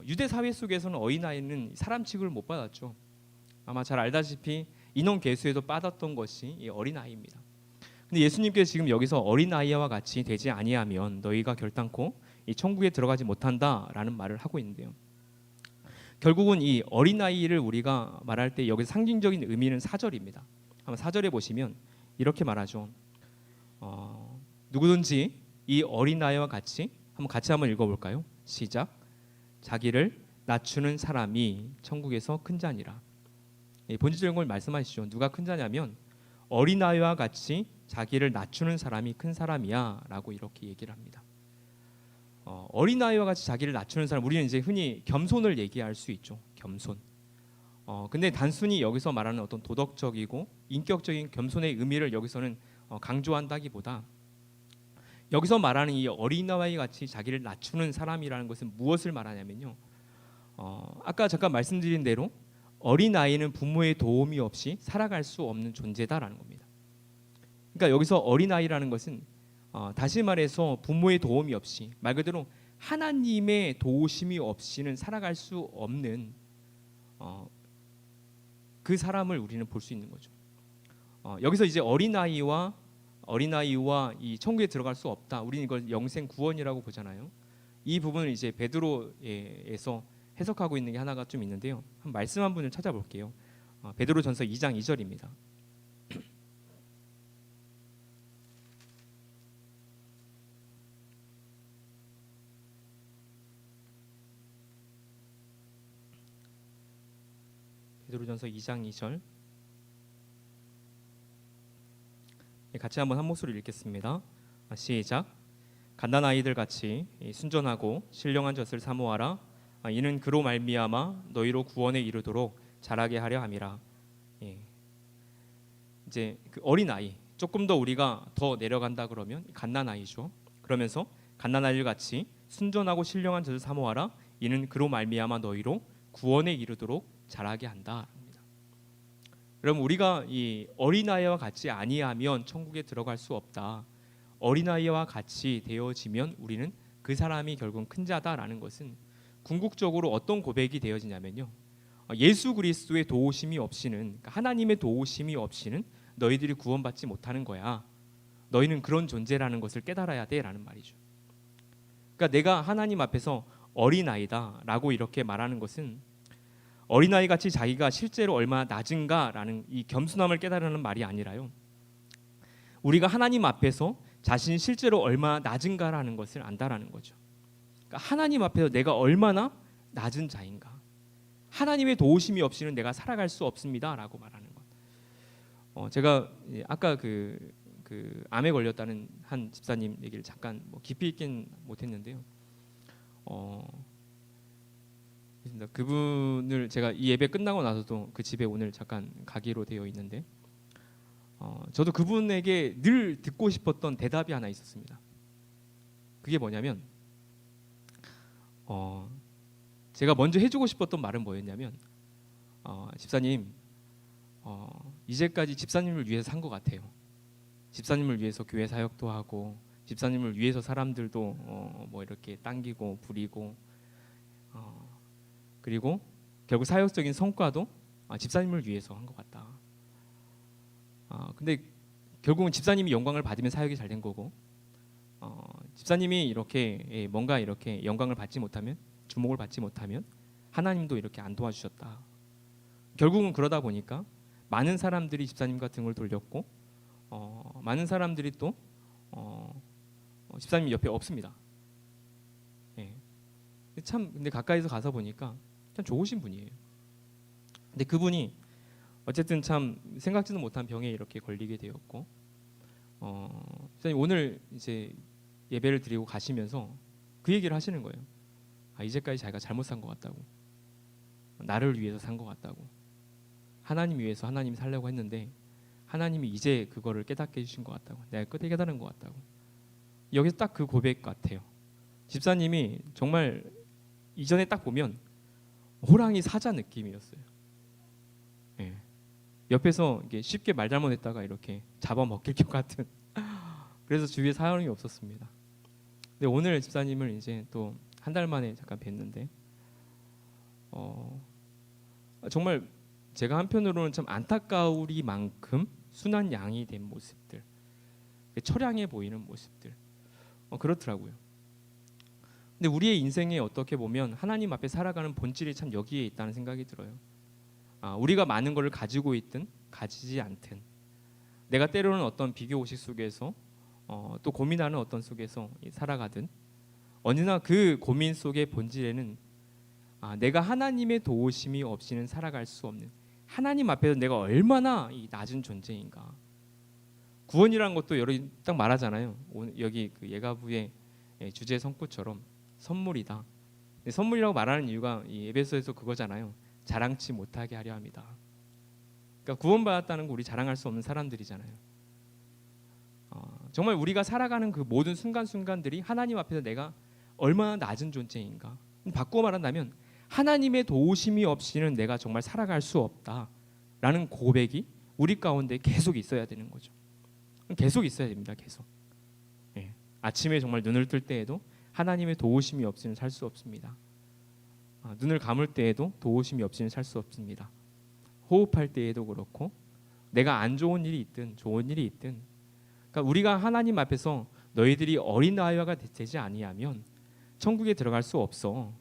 유대 사회 속에서는 어린아이는 사람 취급을 못 받았죠. 아마 잘 알다시피 인원 계수에도 빠졌던 것이 이 어린아이입니다. 근데 예수님께서 지금 여기서 어린아이와 같이 되지 아니하면 너희가 결단코 이 천국에 들어가지 못한다라는 말을 하고 있는데요. 결국은 이 어린아이를 우리가 말할 때 여기서 상징적인 의미는 4절입니다. 한번 4절에 보시면 이렇게 말하죠. 누구든지 이 어린아이와 같이 한번 읽어볼까요? 시작. 자기를 낮추는 사람이 천국에서 큰 자니라. 본질적인 걸 말씀하시죠. 누가 큰 자냐면 어린아이와 같이 자기를 낮추는 사람이 큰 사람이야 라고 이렇게 얘기를 합니다. 어린아이와 같이 자기를 낮추는 사람, 우리는 이제 흔히 겸손을 얘기할 수 있죠. 겸손. 근데 단순히 여기서 말하는 어떤 도덕적이고 인격적인 겸손의 의미를 여기서는 강조한다기보다 여기서 말하는 이 어린아이 같이 자기를 낮추는 사람이라는 것은 무엇을 말하냐면요. 아까 잠깐 말씀드린 대로 어린아이는 부모의 도움이 없이 살아갈 수 없는 존재다라는 겁니다. 그러니까 여기서 어린아이라는 것은 다시 말해서 부모의 도움이 없이 말 그대로 하나님의 도우심이 없이는 살아갈 수 없는 그 사람을 우리는 볼 수 있는 거죠. 여기서 이제 어린아이와 이 천국에 들어갈 수 없다. 우리는 이걸 영생 구원이라고 보잖아요. 이 부분을 이제 베드로에서 해석하고 있는 게 하나가 좀 있는데요. 한 말씀 한 분을 찾아볼게요. 베드로전서 2장 2절입니다. 베드로전서 2장 2절 같이 한번 한 목소리로 읽겠습니다. 시작. 갓난아이들 같이 순전하고 신령한 젖을 사모하라. 이는 그로 말미암아 너희로 구원에 이르도록 자라게 하려 함이라. 이제 그 어린아이, 조금 더 우리가 더 내려간다 그러면 갓난아이죠. 그러면서 갓난아이들 같이 순전하고 신령한 젖을 사모하라. 이는 그로 말미암아 너희로 구원에 이르도록 자라게 한다. 그럼 우리가 이 어린아이와 같이 아니하면 천국에 들어갈 수 없다. 어린아이와 같이 되어지면 우리는 그 사람이 결국은 큰 자다라는 것은 궁극적으로 어떤 고백이 되어지냐면요. 예수 그리스도의 도우심이 없이는, 그러니까 하나님의 도우심이 없이는 너희들이 구원받지 못하는 거야. 너희는 그런 존재라는 것을 깨달아야 돼라는 말이죠. 그러니까 내가 하나님 앞에서 어린아이다라고 이렇게 말하는 것은 어린아이 같이 자기가 실제로 얼마나 낮은가라는 이 겸손함을 깨달으는 말이 아니라요. 우리가 하나님 앞에서 자신이 실제로 얼마나 낮은가라는 것을 안다라는 거죠. 그러니까 하나님 앞에서 내가 얼마나 낮은 자인가. 하나님의 도우심이 없이는 내가 살아갈 수 없습니다라고 말하는 것. 제가 아까 그 암에 걸렸다는 한 집사님 얘기를 잠깐 깊이 있긴 못했는데요. 그분을 제가 이 예배 끝나고 나서도 그 집에 오늘 잠깐 가기로 되어 있는데 저도 그분에게 늘 듣고 싶었던 대답이 하나 있었습니다. 그게 뭐냐면 제가 먼저 해주고 싶었던 말은 뭐였냐면 집사님 이제까지 집사님을 위해서 산 것 같아요. 집사님을 위해서 교회 사역도 하고 집사님을 위해서 사람들도 이렇게 당기고 부리고 그리고 결국 사역적인 성과도 집사님을 위해서 한 것 같다. 근데 결국은 집사님이 영광을 받으면 사역이 잘 된 거고 집사님이 이렇게 뭔가 이렇게 영광을 받지 못하면 주목을 받지 못하면 하나님도 이렇게 안 도와주셨다. 결국은 그러다 보니까 많은 사람들이 집사님과 등을 돌렸고 많은 사람들이 또 집사님 옆에 없습니다. 참 근데 가까이서 가서 보니까 참 좋으신 분이에요. 근데 그분이 어쨌든 참 생각지도 못한 병에 이렇게 걸리게 되었고 집사님 오늘 이제 예배를 드리고 가시면서 그 얘기를 하시는 거예요. 이제까지 자기가 잘못 산 것 같다고, 나를 위해서 산 것 같다고, 하나님 위해서 하나님이 살려고 했는데 하나님이 이제 그거를 깨닫게 해주신 것 같다고, 내가 끝에 깨달은 것 같다고. 여기서 딱 그 고백 같아요. 집사님이 정말 이전에 딱 보면 호랑이 사자 느낌이었어요. 옆에서 이게 쉽게 말 잘못했다가 이렇게 잡아먹힐 것 같은. 그래서 주위에 사람이 없었습니다. 근데 오늘 집사님을 이제 또 한 달 만에 잠깐 뵀는데 정말 제가 한편으로는 참 안타까우리만큼 순한 양이 된 모습들, 처량해 보이는 모습들 그렇더라고요. 근데 우리의 인생에 어떻게 보면 하나님 앞에 살아가는 본질이 참 여기에 있다는 생각이 들어요. 우리가 많은 것을 가지고 있든 가지지 않든 내가 때로는 어떤 비교의식 속에서 또 고민하는 어떤 속에서 살아가든 언제나 그 고민 속의 본질에는 내가 하나님의 도우심이 없이는 살아갈 수 없는, 하나님 앞에서 내가 얼마나 이 낮은 존재인가. 구원이란 것도 여러 딱 말하잖아요. 여기 그 예가부의 주제 성구처럼 선물이다. 선물이라고 말하는 이유가 이 에베소에서 그거잖아요. 자랑치 못하게 하려 합니다. 그러니까 구원받았다는 거 우리 자랑할 수 없는 사람들이잖아요. 정말 우리가 살아가는 그 모든 순간순간들이 하나님 앞에서 내가 얼마나 낮은 존재인가. 바꾸어 말한다면 하나님의 도우심이 없이는 내가 정말 살아갈 수 없다라는 고백이 우리 가운데 계속 있어야 되는 거죠. 계속 있어야 됩니다. 계속. 아침에 정말 눈을 뜰 때에도 하나님의 도우심이 없이는 살 수 없습니다. 눈을 감을 때에도 도우심이 없이는 살 수 없습니다. 호흡할 때에도 그렇고 내가 안 좋은 일이 있든 좋은 일이 있든, 그러니까 우리가 하나님 앞에서 너희들이 어린아이가 되지 아니하면 천국에 들어갈 수 없어.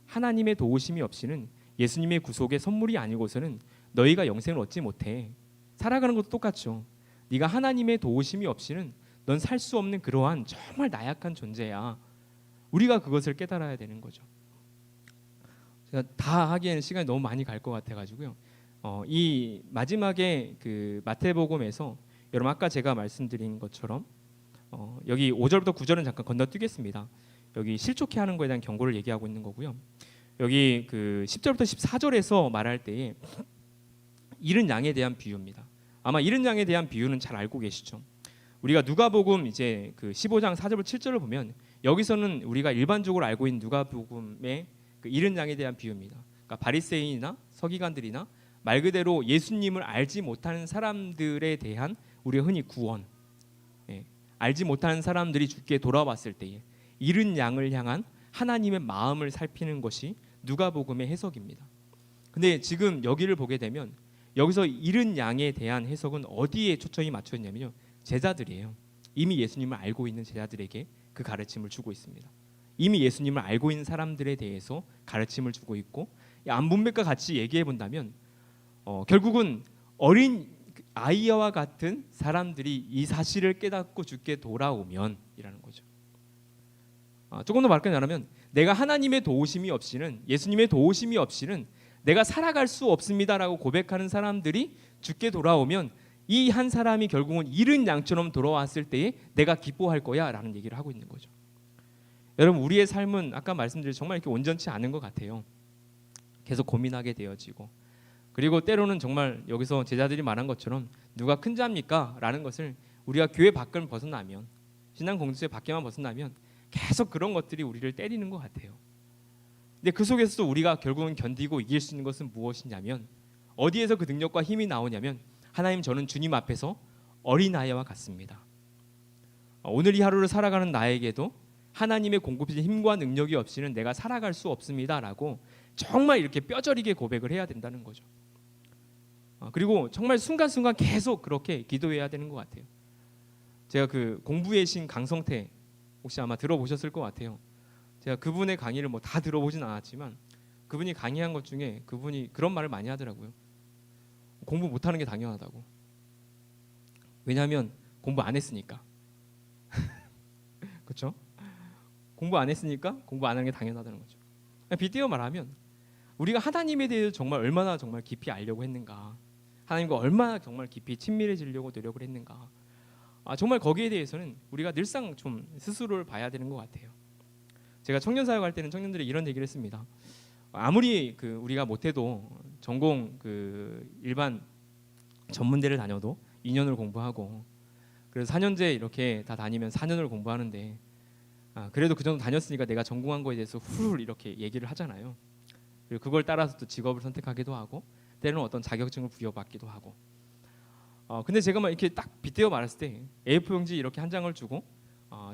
하나님의 도우심이 없이는, 예수님의 구속의 선물이 아니고서는 너희가 영생을 얻지 못해. 살아가는 것도 똑같죠. 네가 하나님의 도우심이 없이는 넌 살 수 없는 그러한 정말 나약한 존재야. 우리가 그것을 깨달아야 되는 거죠. 제가 다 하기에는 시간이 너무 많이 갈 것 같아가지고요. 이 마지막에 그 마태복음에서 여러분 아까 제가 말씀드린 것처럼 여기 5절부터 9절은 잠깐 건너뛰겠습니다. 여기 실족해 하는 거에 대한 경고를 얘기하고 있는 거고요. 여기 그 10절부터 14절에서 말할 때에 잃은 양에 대한 비유입니다. 아마 잃은 양에 대한 비유는 잘 알고 계시죠. 우리가 누가복음 이제 그 15장 4절부터 7절을 보면 여기서는 우리가 일반적으로 알고 있는 누가복음의 그 잃은 양에 대한 비유입니다. 그러니까 바리새인이나 서기관들이나 말 그대로 예수님을 알지 못하는 사람들에 대한 우리가 흔히 구원, 알지 못하는 사람들이 주께 돌아왔을 때에 잃은 양을 향한 하나님의 마음을 살피는 것이 누가복음의 해석입니다. 근데 지금 여기를 보게 되면 여기서 잃은 양에 대한 해석은 어디에 초점이 맞춰 있냐면요, 제자들이에요. 이미 예수님을 알고 있는 제자들에게 그 가르침을 주고 있습니다. 이미 예수님을 알고 있는 사람들에 대해서 가르침을 주고 있고, 안분별과 같이 얘기해 본다면 결국은 어린 아이와 같은 사람들이 이 사실을 깨닫고 주께 돌아오면이라는 거죠. 조금 더 말하면 내가 하나님의 도우심이 없이는, 예수님의 도우심이 없이는 내가 살아갈 수 없습니다라고 고백하는 사람들이 주께 돌아오면 이 한 사람이 결국은 잃은 양처럼 돌아왔을 때에 내가 기뻐할 거야라는 얘기를 하고 있는 거죠. 여러분, 우리의 삶은 아까 말씀드린 정말 이렇게 온전치 않은 것 같아요. 계속 고민하게 되어지고, 그리고 때로는 정말 여기서 제자들이 말한 것처럼 누가 큰 자입니까? 라는 것을 우리가 교회 밖을 벗어나면, 신앙 공동체 밖에만 벗어나면 계속 그런 것들이 우리를 때리는 것 같아요. 근데 그 속에서도 우리가 결국은 견디고 이길 수 있는 것은 무엇이냐면, 어디에서 그 능력과 힘이 나오냐면, 하나님, 저는 주님 앞에서 어린아이와 같습니다. 오늘 이 하루를 살아가는 나에게도 하나님의 공급하신 힘과 능력이 없이는 내가 살아갈 수 없습니다라고 정말 이렇게 뼈저리게 고백을 해야 된다는 거죠. 그리고 정말 순간순간 계속 그렇게 기도해야 되는 것 같아요. 제가 그 공부의 신 강성태, 혹시 아마 들어보셨을 것 같아요. 제가 그분의 강의를 뭐 다 들어보진 않았지만 그분이 강의한 것 중에 그분이 그런 말을 많이 하더라고요. 공부 못하는 게 당연하다고. 왜냐하면 공부 안 했으니까. 그렇죠? 공부 안 했으니까 공부 안 하는 게 당연하다는 거죠. 빗대어 말하면 우리가 하나님에 대해서 정말 얼마나 정말 깊이 알려고 했는가, 하나님과 얼마나 정말 깊이 친밀해지려고 노력을 했는가, 정말 거기에 대해서는 우리가 늘상 좀 스스로를 봐야 되는 것 같아요. 제가 청년 사역 할 때는 청년들이 이런 얘기를 했습니다. 아무리 그 우리가 못해도 전공 그 일반 전문대를 다녀도 2년을 공부하고, 그래서 4년제 이렇게 다 다니면 4년을 공부하는데, 그래도 그 정도 다녔으니까 내가 전공한 거에 대해서 후루룩 이렇게 얘기를 하잖아요. 그리고 그걸 따라서 또 직업을 선택하기도 하고, 때로는 어떤 자격증을 부여받기도 하고. 근데 제가 막 이렇게 딱 빗대어 말했을 때 A4 용지 이렇게 한 장을 주고,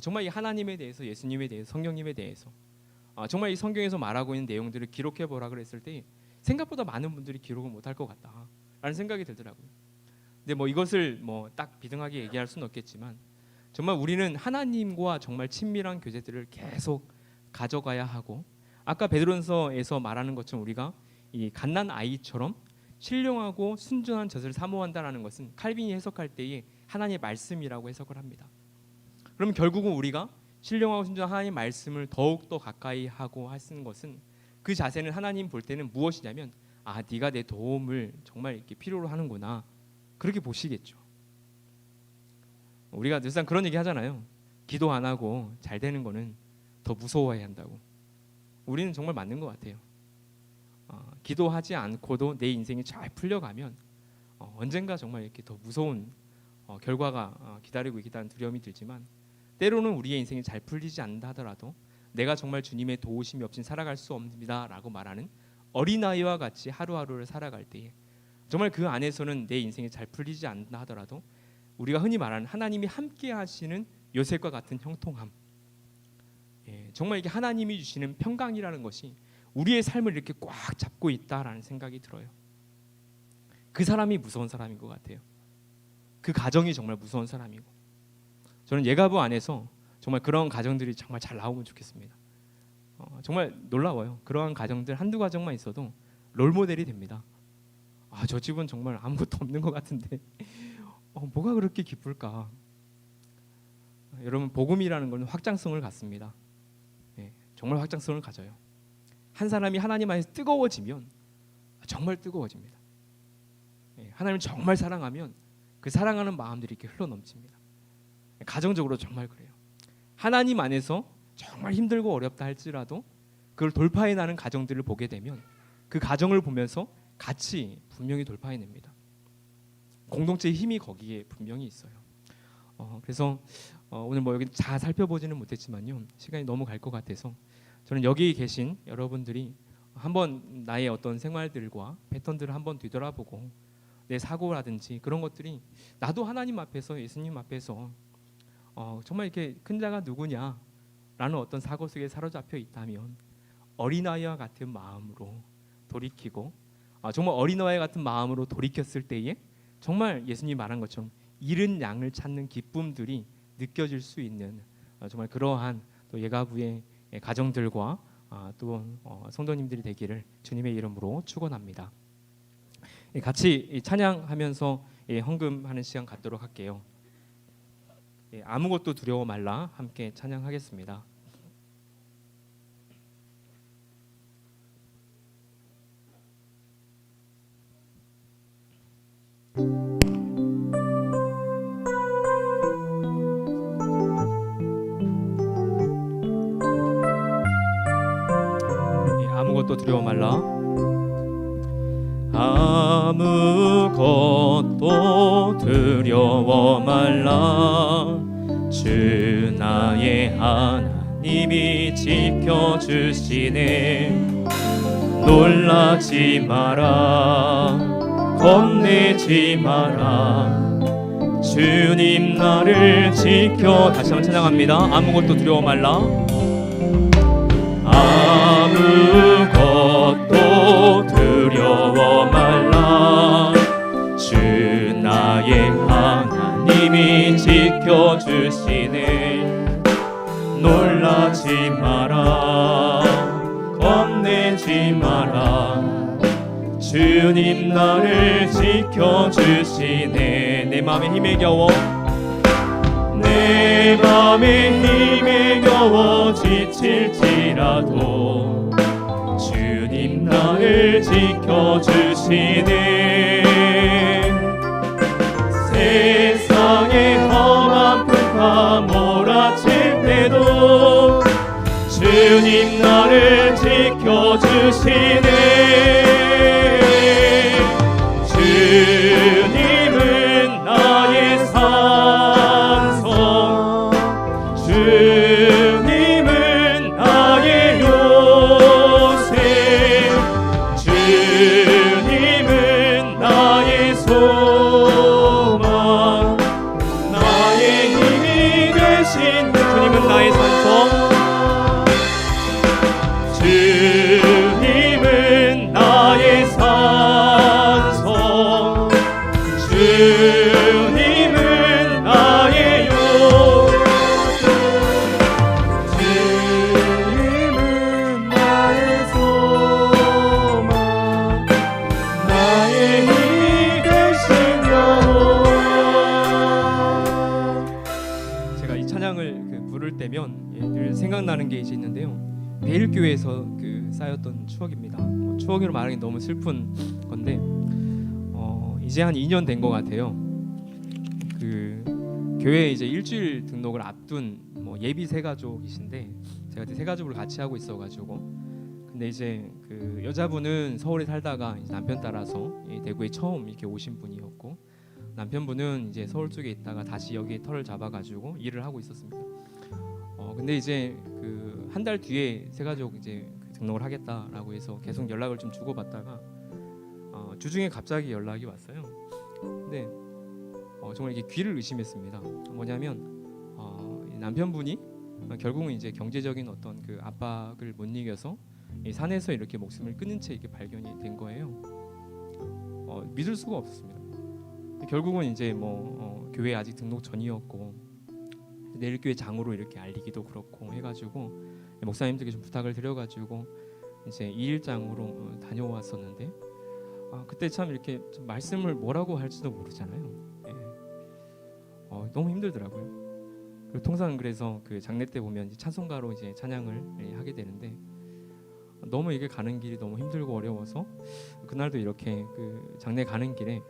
정말 이 하나님에 대해서, 예수님에 대해서, 성령님에 대해서, 정말 이 성경에서 말하고 있는 내용들을 기록해 보라 그랬을 때 생각보다 많은 분들이 기록을 못할 것 같다라는 생각이 들더라고요. 근데 뭐 이것을 뭐 딱 비등하게 얘기할 수는 없겠지만, 정말 우리는 하나님과 정말 친밀한 교제들을 계속 가져가야 하고, 아까 베드로전서에서 말하는 것처럼 우리가 이 갓난 아이처럼 신령하고 순전한 젖을 사모한다라는 것은 칼빈이 해석할 때에 하나님의 말씀이라고 해석을 합니다. 그럼 결국은 우리가 신령하고 순전한 하나님의 말씀을 더욱더 가까이 하고 하시는 것은, 그 자세는 하나님 볼 때는 무엇이냐면, 네가 내 도움을 정말 이렇게 필요로 하는구나, 그렇게 보시겠죠. 우리가 늘상 그런 얘기 하잖아요. 기도 안 하고 잘 되는 거는 더 무서워해야 한다고. 우리는 정말 맞는 것 같아요. 기도하지 않고도 내 인생이 잘 풀려가면 언젠가 정말 이렇게 더 무서운 결과가 기다리고 있다는 두려움이 들지만, 때로는 우리의 인생이 잘 풀리지 않는다 하더라도 내가 정말 주님의 도우심이 없인 살아갈 수 없습니다라고 말하는 어린아이와 같이 하루하루를 살아갈 때에 정말 그 안에서는 내 인생이 잘 풀리지 않는다 하더라도 우리가 흔히 말하는 하나님이 함께 하시는 요셉과 같은 형통함, 정말 이게 하나님이 주시는 평강이라는 것이 우리의 삶을 이렇게 꽉 잡고 있다라는 생각이 들어요. 그 사람이 무서운 사람인 것 같아요. 그 가정이 정말 무서운 사람이고, 저는 예가부 안에서 정말 그런 가정들이 정말 잘 나오면 좋겠습니다. 정말 놀라워요. 그러한 가정들 한두 가정만 있어도 롤모델이 됩니다. 저 집은 정말 아무것도 없는 것 같은데 뭐가 그렇게 기쁠까. 여러분, 복음이라는 건 확장성을 갖습니다. 정말 확장성을 가져요. 한 사람이 하나님 안에서 뜨거워지면 정말 뜨거워집니다. 하나님을 정말 사랑하면 그 사랑하는 마음들이 이렇게 흘러넘칩니다. 가정적으로 정말 그래요. 하나님 안에서 정말 힘들고 어렵다 할지라도 그걸 돌파해나는 가정들을 보게 되면 그 가정을 보면서 같이 분명히 돌파해냅니다. 공동체의 힘이 거기에 분명히 있어요. 그래서 오늘 뭐 여기 다 살펴보지는 못했지만요, 시간이 너무 갈 것 같아서 저는 여기 계신 여러분들이 한번 나의 어떤 생활들과 패턴들을 한번 뒤돌아보고 내 사고라든지 그런 것들이 나도 하나님 앞에서, 예수님 앞에서 정말 이렇게 큰 자가 누구냐라는 어떤 사고 속에 사로잡혀 있다면 어린아이와 같은 마음으로 돌이키고, 정말 어린아이 같은 마음으로 돌이켰을 때에 정말 예수님이 말한 것처럼 잃은 양을 찾는 기쁨들이 느껴질 수 있는 정말 그러한 또 예가부의 가정들과 또 성도님들이 되기를 주님의 이름으로 축원합니다. 같이 찬양하면서 헌금하는 시간 갖도록 할게요. 아무것도 두려워 말라 함께 찬양하겠습니다. 아무것도 두려워 말라. 아무것도 두려워 말라. 주 나의 하나님이 지켜주시네. 놀라지 마라, 겁내지 마라. 주님 나를 지켜. 다시 한번 찬양합니다. 아무것도 두려워 말라. 아무것도 두려워 말라. 주 나의 하나님이 지켜주시네. 놀라지 마라, 겁내지 마라. 주님 나를 지켜주시네. 내 맘에 힘에 겨워, 내 맘에 힘에 겨워 지칠지라도 주님 나를 지켜주시네. 세상의 험한 풍파 몰아칠 때도 주님 나를 지켜주시네. 주님은 나의 산성, 주님은 나의 요새, 주님은 나의 소망, 나의 힘이 되신 주님은 나의 산성. 주님은 나의 산성, 주님은 나의 요새, 주님은 나의 소망, 나의 힘이 되신 여호와. 제가 이 찬양을 부를 때면 늘 생각나는 게 이제 있는데요, 대일교회에서 쌓였던 추억입니다. 추억으로 말하기 너무 슬픈 건데 이제 한 2년 된 것 같아요. 교회에 이제 일주일 등록을 앞둔 예비 새가족이신데, 제가 새가족을 같이 하고 있어가지고, 근데 이제 여자분은 서울에 살다가 이제 남편 따라서 대구에 처음 이렇게 오신 분이었고, 남편분은 이제 서울 쪽에 있다가 다시 여기에 터를 잡아가지고 일을 하고 있었습니다. 근데 이제 한 달 뒤에 새가족 이제 등록을 하겠다라고 해서 계속 연락을 좀 주고받다가 주중에 갑자기 연락이 왔어요. 근데 정말 이게 귀를 의심했습니다. 뭐냐면 남편분이 결국은 이제 경제적인 어떤 그 압박을 못 이겨서 이 산에서 이렇게 목숨을 끊은 채 이렇게 발견이 된 거예요. 믿을 수가 없었습니다. 결국은 이제 교회 아직 등록 전이었고 내일 교회 장으로 이렇게 알리기도 그렇고 해가지고 목사님들께 좀 부탁을 드려가지고 이제 2일장으로 다녀왔었는데 그때 참 이렇게 좀 말씀을 뭐라고 할지도 모르잖아요. 너무 힘들더라고요. 그리고 통상 그래서 그 장례 때 보면 이제 찬송가로 이제 찬양을 하게 되는데 너무 이게 가는 길이 너무 힘들고 어려워서 그날도 이렇게 그 장례 가는 길에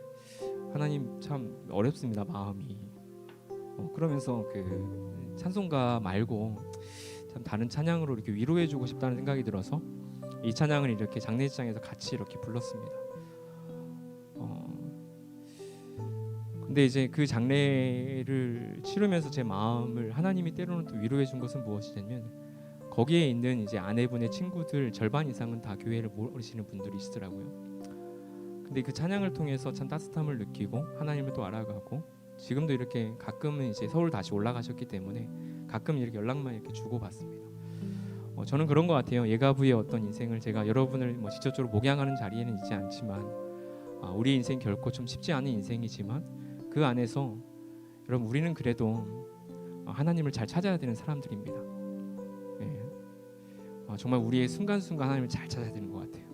하나님 참 어렵습니다 마음이. 그러면서 그 찬송가 말고 참 다른 찬양으로 이렇게 위로해주고 싶다는 생각이 들어서 이 찬양을 이렇게 장례식장에서 같이 이렇게 불렀습니다. 근데 이제 그 장례를 치르면서 제 마음을 하나님이 때로는 또 위로해 준 것은 무엇이냐면 거기에 있는 이제 아내분의 친구들 절반 이상은 다 교회를 모르시는 분들이 있더라고요. 근데 그 찬양을 통해서 참 따뜻함을 느끼고 하나님을 또 알아가고 지금도 이렇게 가끔은 이제 서울 다시 올라가셨기 때문에 가끔 이렇게 연락만 이렇게 주고받습니다. 저는 그런 것 같아요. 예가부의 어떤 인생을 제가 여러분을 직접적으로 목양하는 자리에는 있지 않지만 우리 인생 결코 좀 쉽지 않은 인생이지만 그 안에서 여러분 우리는 그래도 하나님을 잘 찾아야 되는 사람들입니다. 정말 우리의 순간순간 하나님을 잘 찾아야 되는 것 같아요.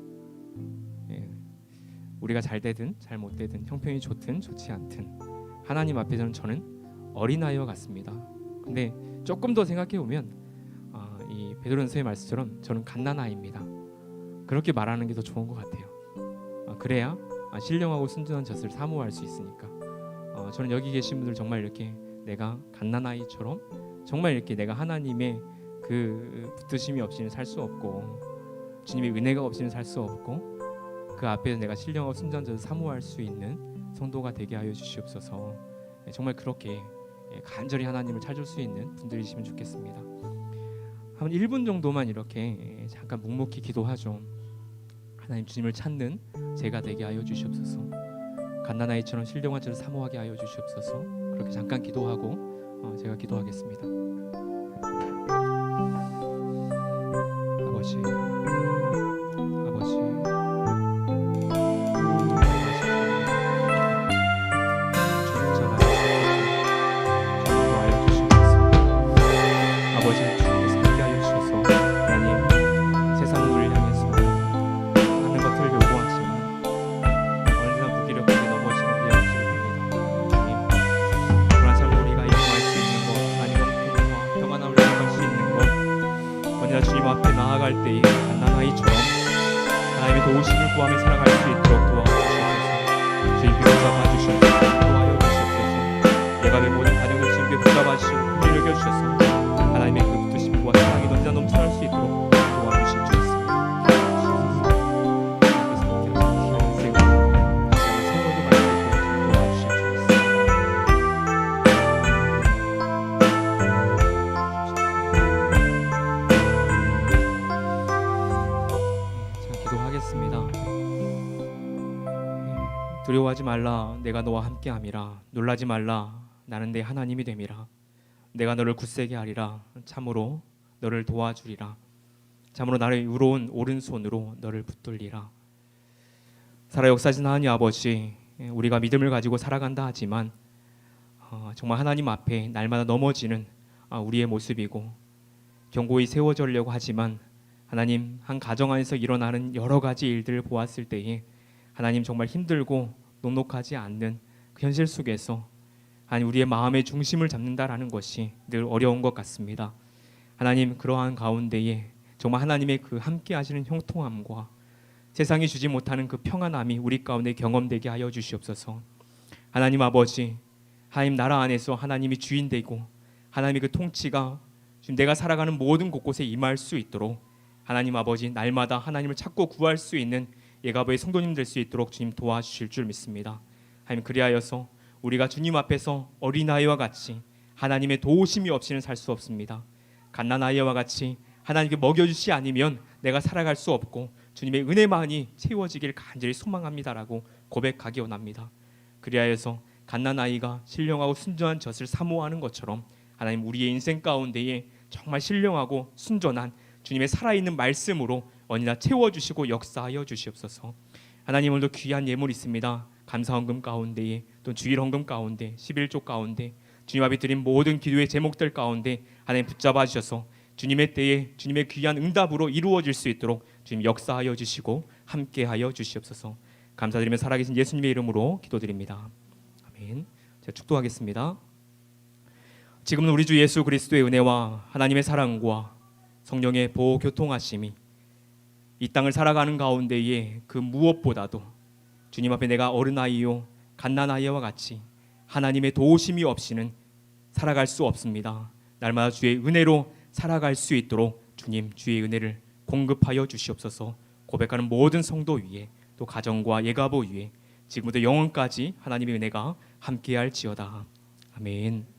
우리가 잘 되든 잘 못 되든 형편이 좋든 좋지 않든 하나님 앞에서는 저는 어린아이와 같습니다. 근데 조금 더 생각해 보면 이 베드로전서의 말씀처럼 저는 갓난아이입니다. 그렇게 말하는 게 더 좋은 것 같아요. 그래야 신령하고 순전한 젖을 사모할 수 있으니까. 저는 여기 계신 분들 정말 이렇게 내가 갓난아이처럼 정말 이렇게 내가 하나님의 그 붙드심이 없이는 살 수 없고 주님의 은혜가 없이는 살 수 없고 그 앞에서 내가 신령하고 순전한 젖을 사모할 수 있는 성도가 되게 하여 주시옵소서. 정말 그렇게 간절히 하나님을 찾을 수 있는 분들이시면 좋겠습니다. 한 1분 정도만 이렇게 잠깐 묵묵히 기도하죠. 하나님 주님을 찾는 제가 되게 하여 주시옵소서. 갓난아이처럼 신령한 젖을 사모하게 하여 주시옵소서. 그렇게 잠깐 기도하고 제가 기도하겠습니다. 아버지 주님 앞에 나아갈 때에 갓난아이처럼 하나님의 도우심을 구하며 살아갈 수 있도록 도와주시옵소서. 주님 붙잡아 주시옵소서. 도와여 주시옵소서. 예감의 모든 가정을 주님께 붙잡아 주시고 품을 여겨주셔서 하나님의 그 붙드심과 사랑이 넘치다 넘쳐날 수 있도록 도와주실 줄 있습니다. 두려워하지 말라 내가 너와 함께함이라. 놀라지 말라 나는 내 하나님이 됨이라. 내가 너를 굳세게 하리라. 참으로 너를 도와주리라. 참으로 나를 의로운 오른손으로 너를 붙들리라. 살아 역사하신 하나님 아버지, 우리가 믿음을 가지고 살아간다 하지만 정말 하나님 앞에 날마다 넘어지는 우리의 모습이고 견고히 세워지려고 하지만 하나님 한 가정 안에서 일어나는 여러 가지 일들을 보았을 때에 하나님 정말 힘들고 녹록하지 않는 그 현실 속에서 하나님 우리의 마음의 중심을 잡는다라는 것이 늘 어려운 것 같습니다. 하나님 그러한 가운데에 정말 하나님의 그 함께 하시는 형통함과 세상이 주지 못하는 그 평안함이 우리 가운데 경험되게 하여 주시옵소서. 하나님 아버지, 하나님 나라 안에서 하나님이 주인 되고 하나님의 그 통치가 지금 내가 살아가는 모든 곳곳에 임할 수 있도록 하나님 아버지 날마다 하나님을 찾고 구할 수 있는 예가부의 성도님 될 수 있도록 주님 도와주실 줄 믿습니다. 하나님 그리하여서 우리가 주님 앞에서 어린아이와 같이 하나님의 도우심이 없이는 살 수 없습니다. 갓난아이와 같이 하나님께 먹여주시 아니면 내가 살아갈 수 없고 주님의 은혜만이 채워지길 간절히 소망합니다라고 고백하기 원합니다. 그리하여서 갓난아이가 신령하고 순전한 젖을 사모하는 것처럼 하나님 우리의 인생 가운데에 정말 신령하고 순전한 주님의 살아있는 말씀으로 언제나 채워주시고 역사하여 주시옵소서. 하나님, 오늘도 귀한 예물이 있습니다. 감사헌금 가운데에 또 주일헌금 가운데 11조 가운데 주님 앞에 드린 모든 기도의 제목들 가운데 하나님 붙잡아 주셔서 주님의 때에 주님의 귀한 응답으로 이루어질 수 있도록 주님 역사하여 주시고 함께하여 주시옵소서. 감사드리며 살아계신 예수님의 이름으로 기도드립니다. 아멘. 제가 축도하겠습니다. 지금은 우리 주 예수 그리스도의 은혜와 하나님의 사랑과 성령의 보호 교통하심이 이 땅을 살아가는 가운데에 그 무엇보다도 주님 앞에 내가 어른아이요 갓난아이와 같이 하나님의 도우심이 없이는 살아갈 수 없습니다. 날마다 주의 은혜로 살아갈 수 있도록 주님 주의 은혜를 공급하여 주시옵소서. 고백하는 모든 성도 위에 또 가정과 예가보 위에 지금부터 영원까지 하나님의 은혜가 함께할지어다. 아멘.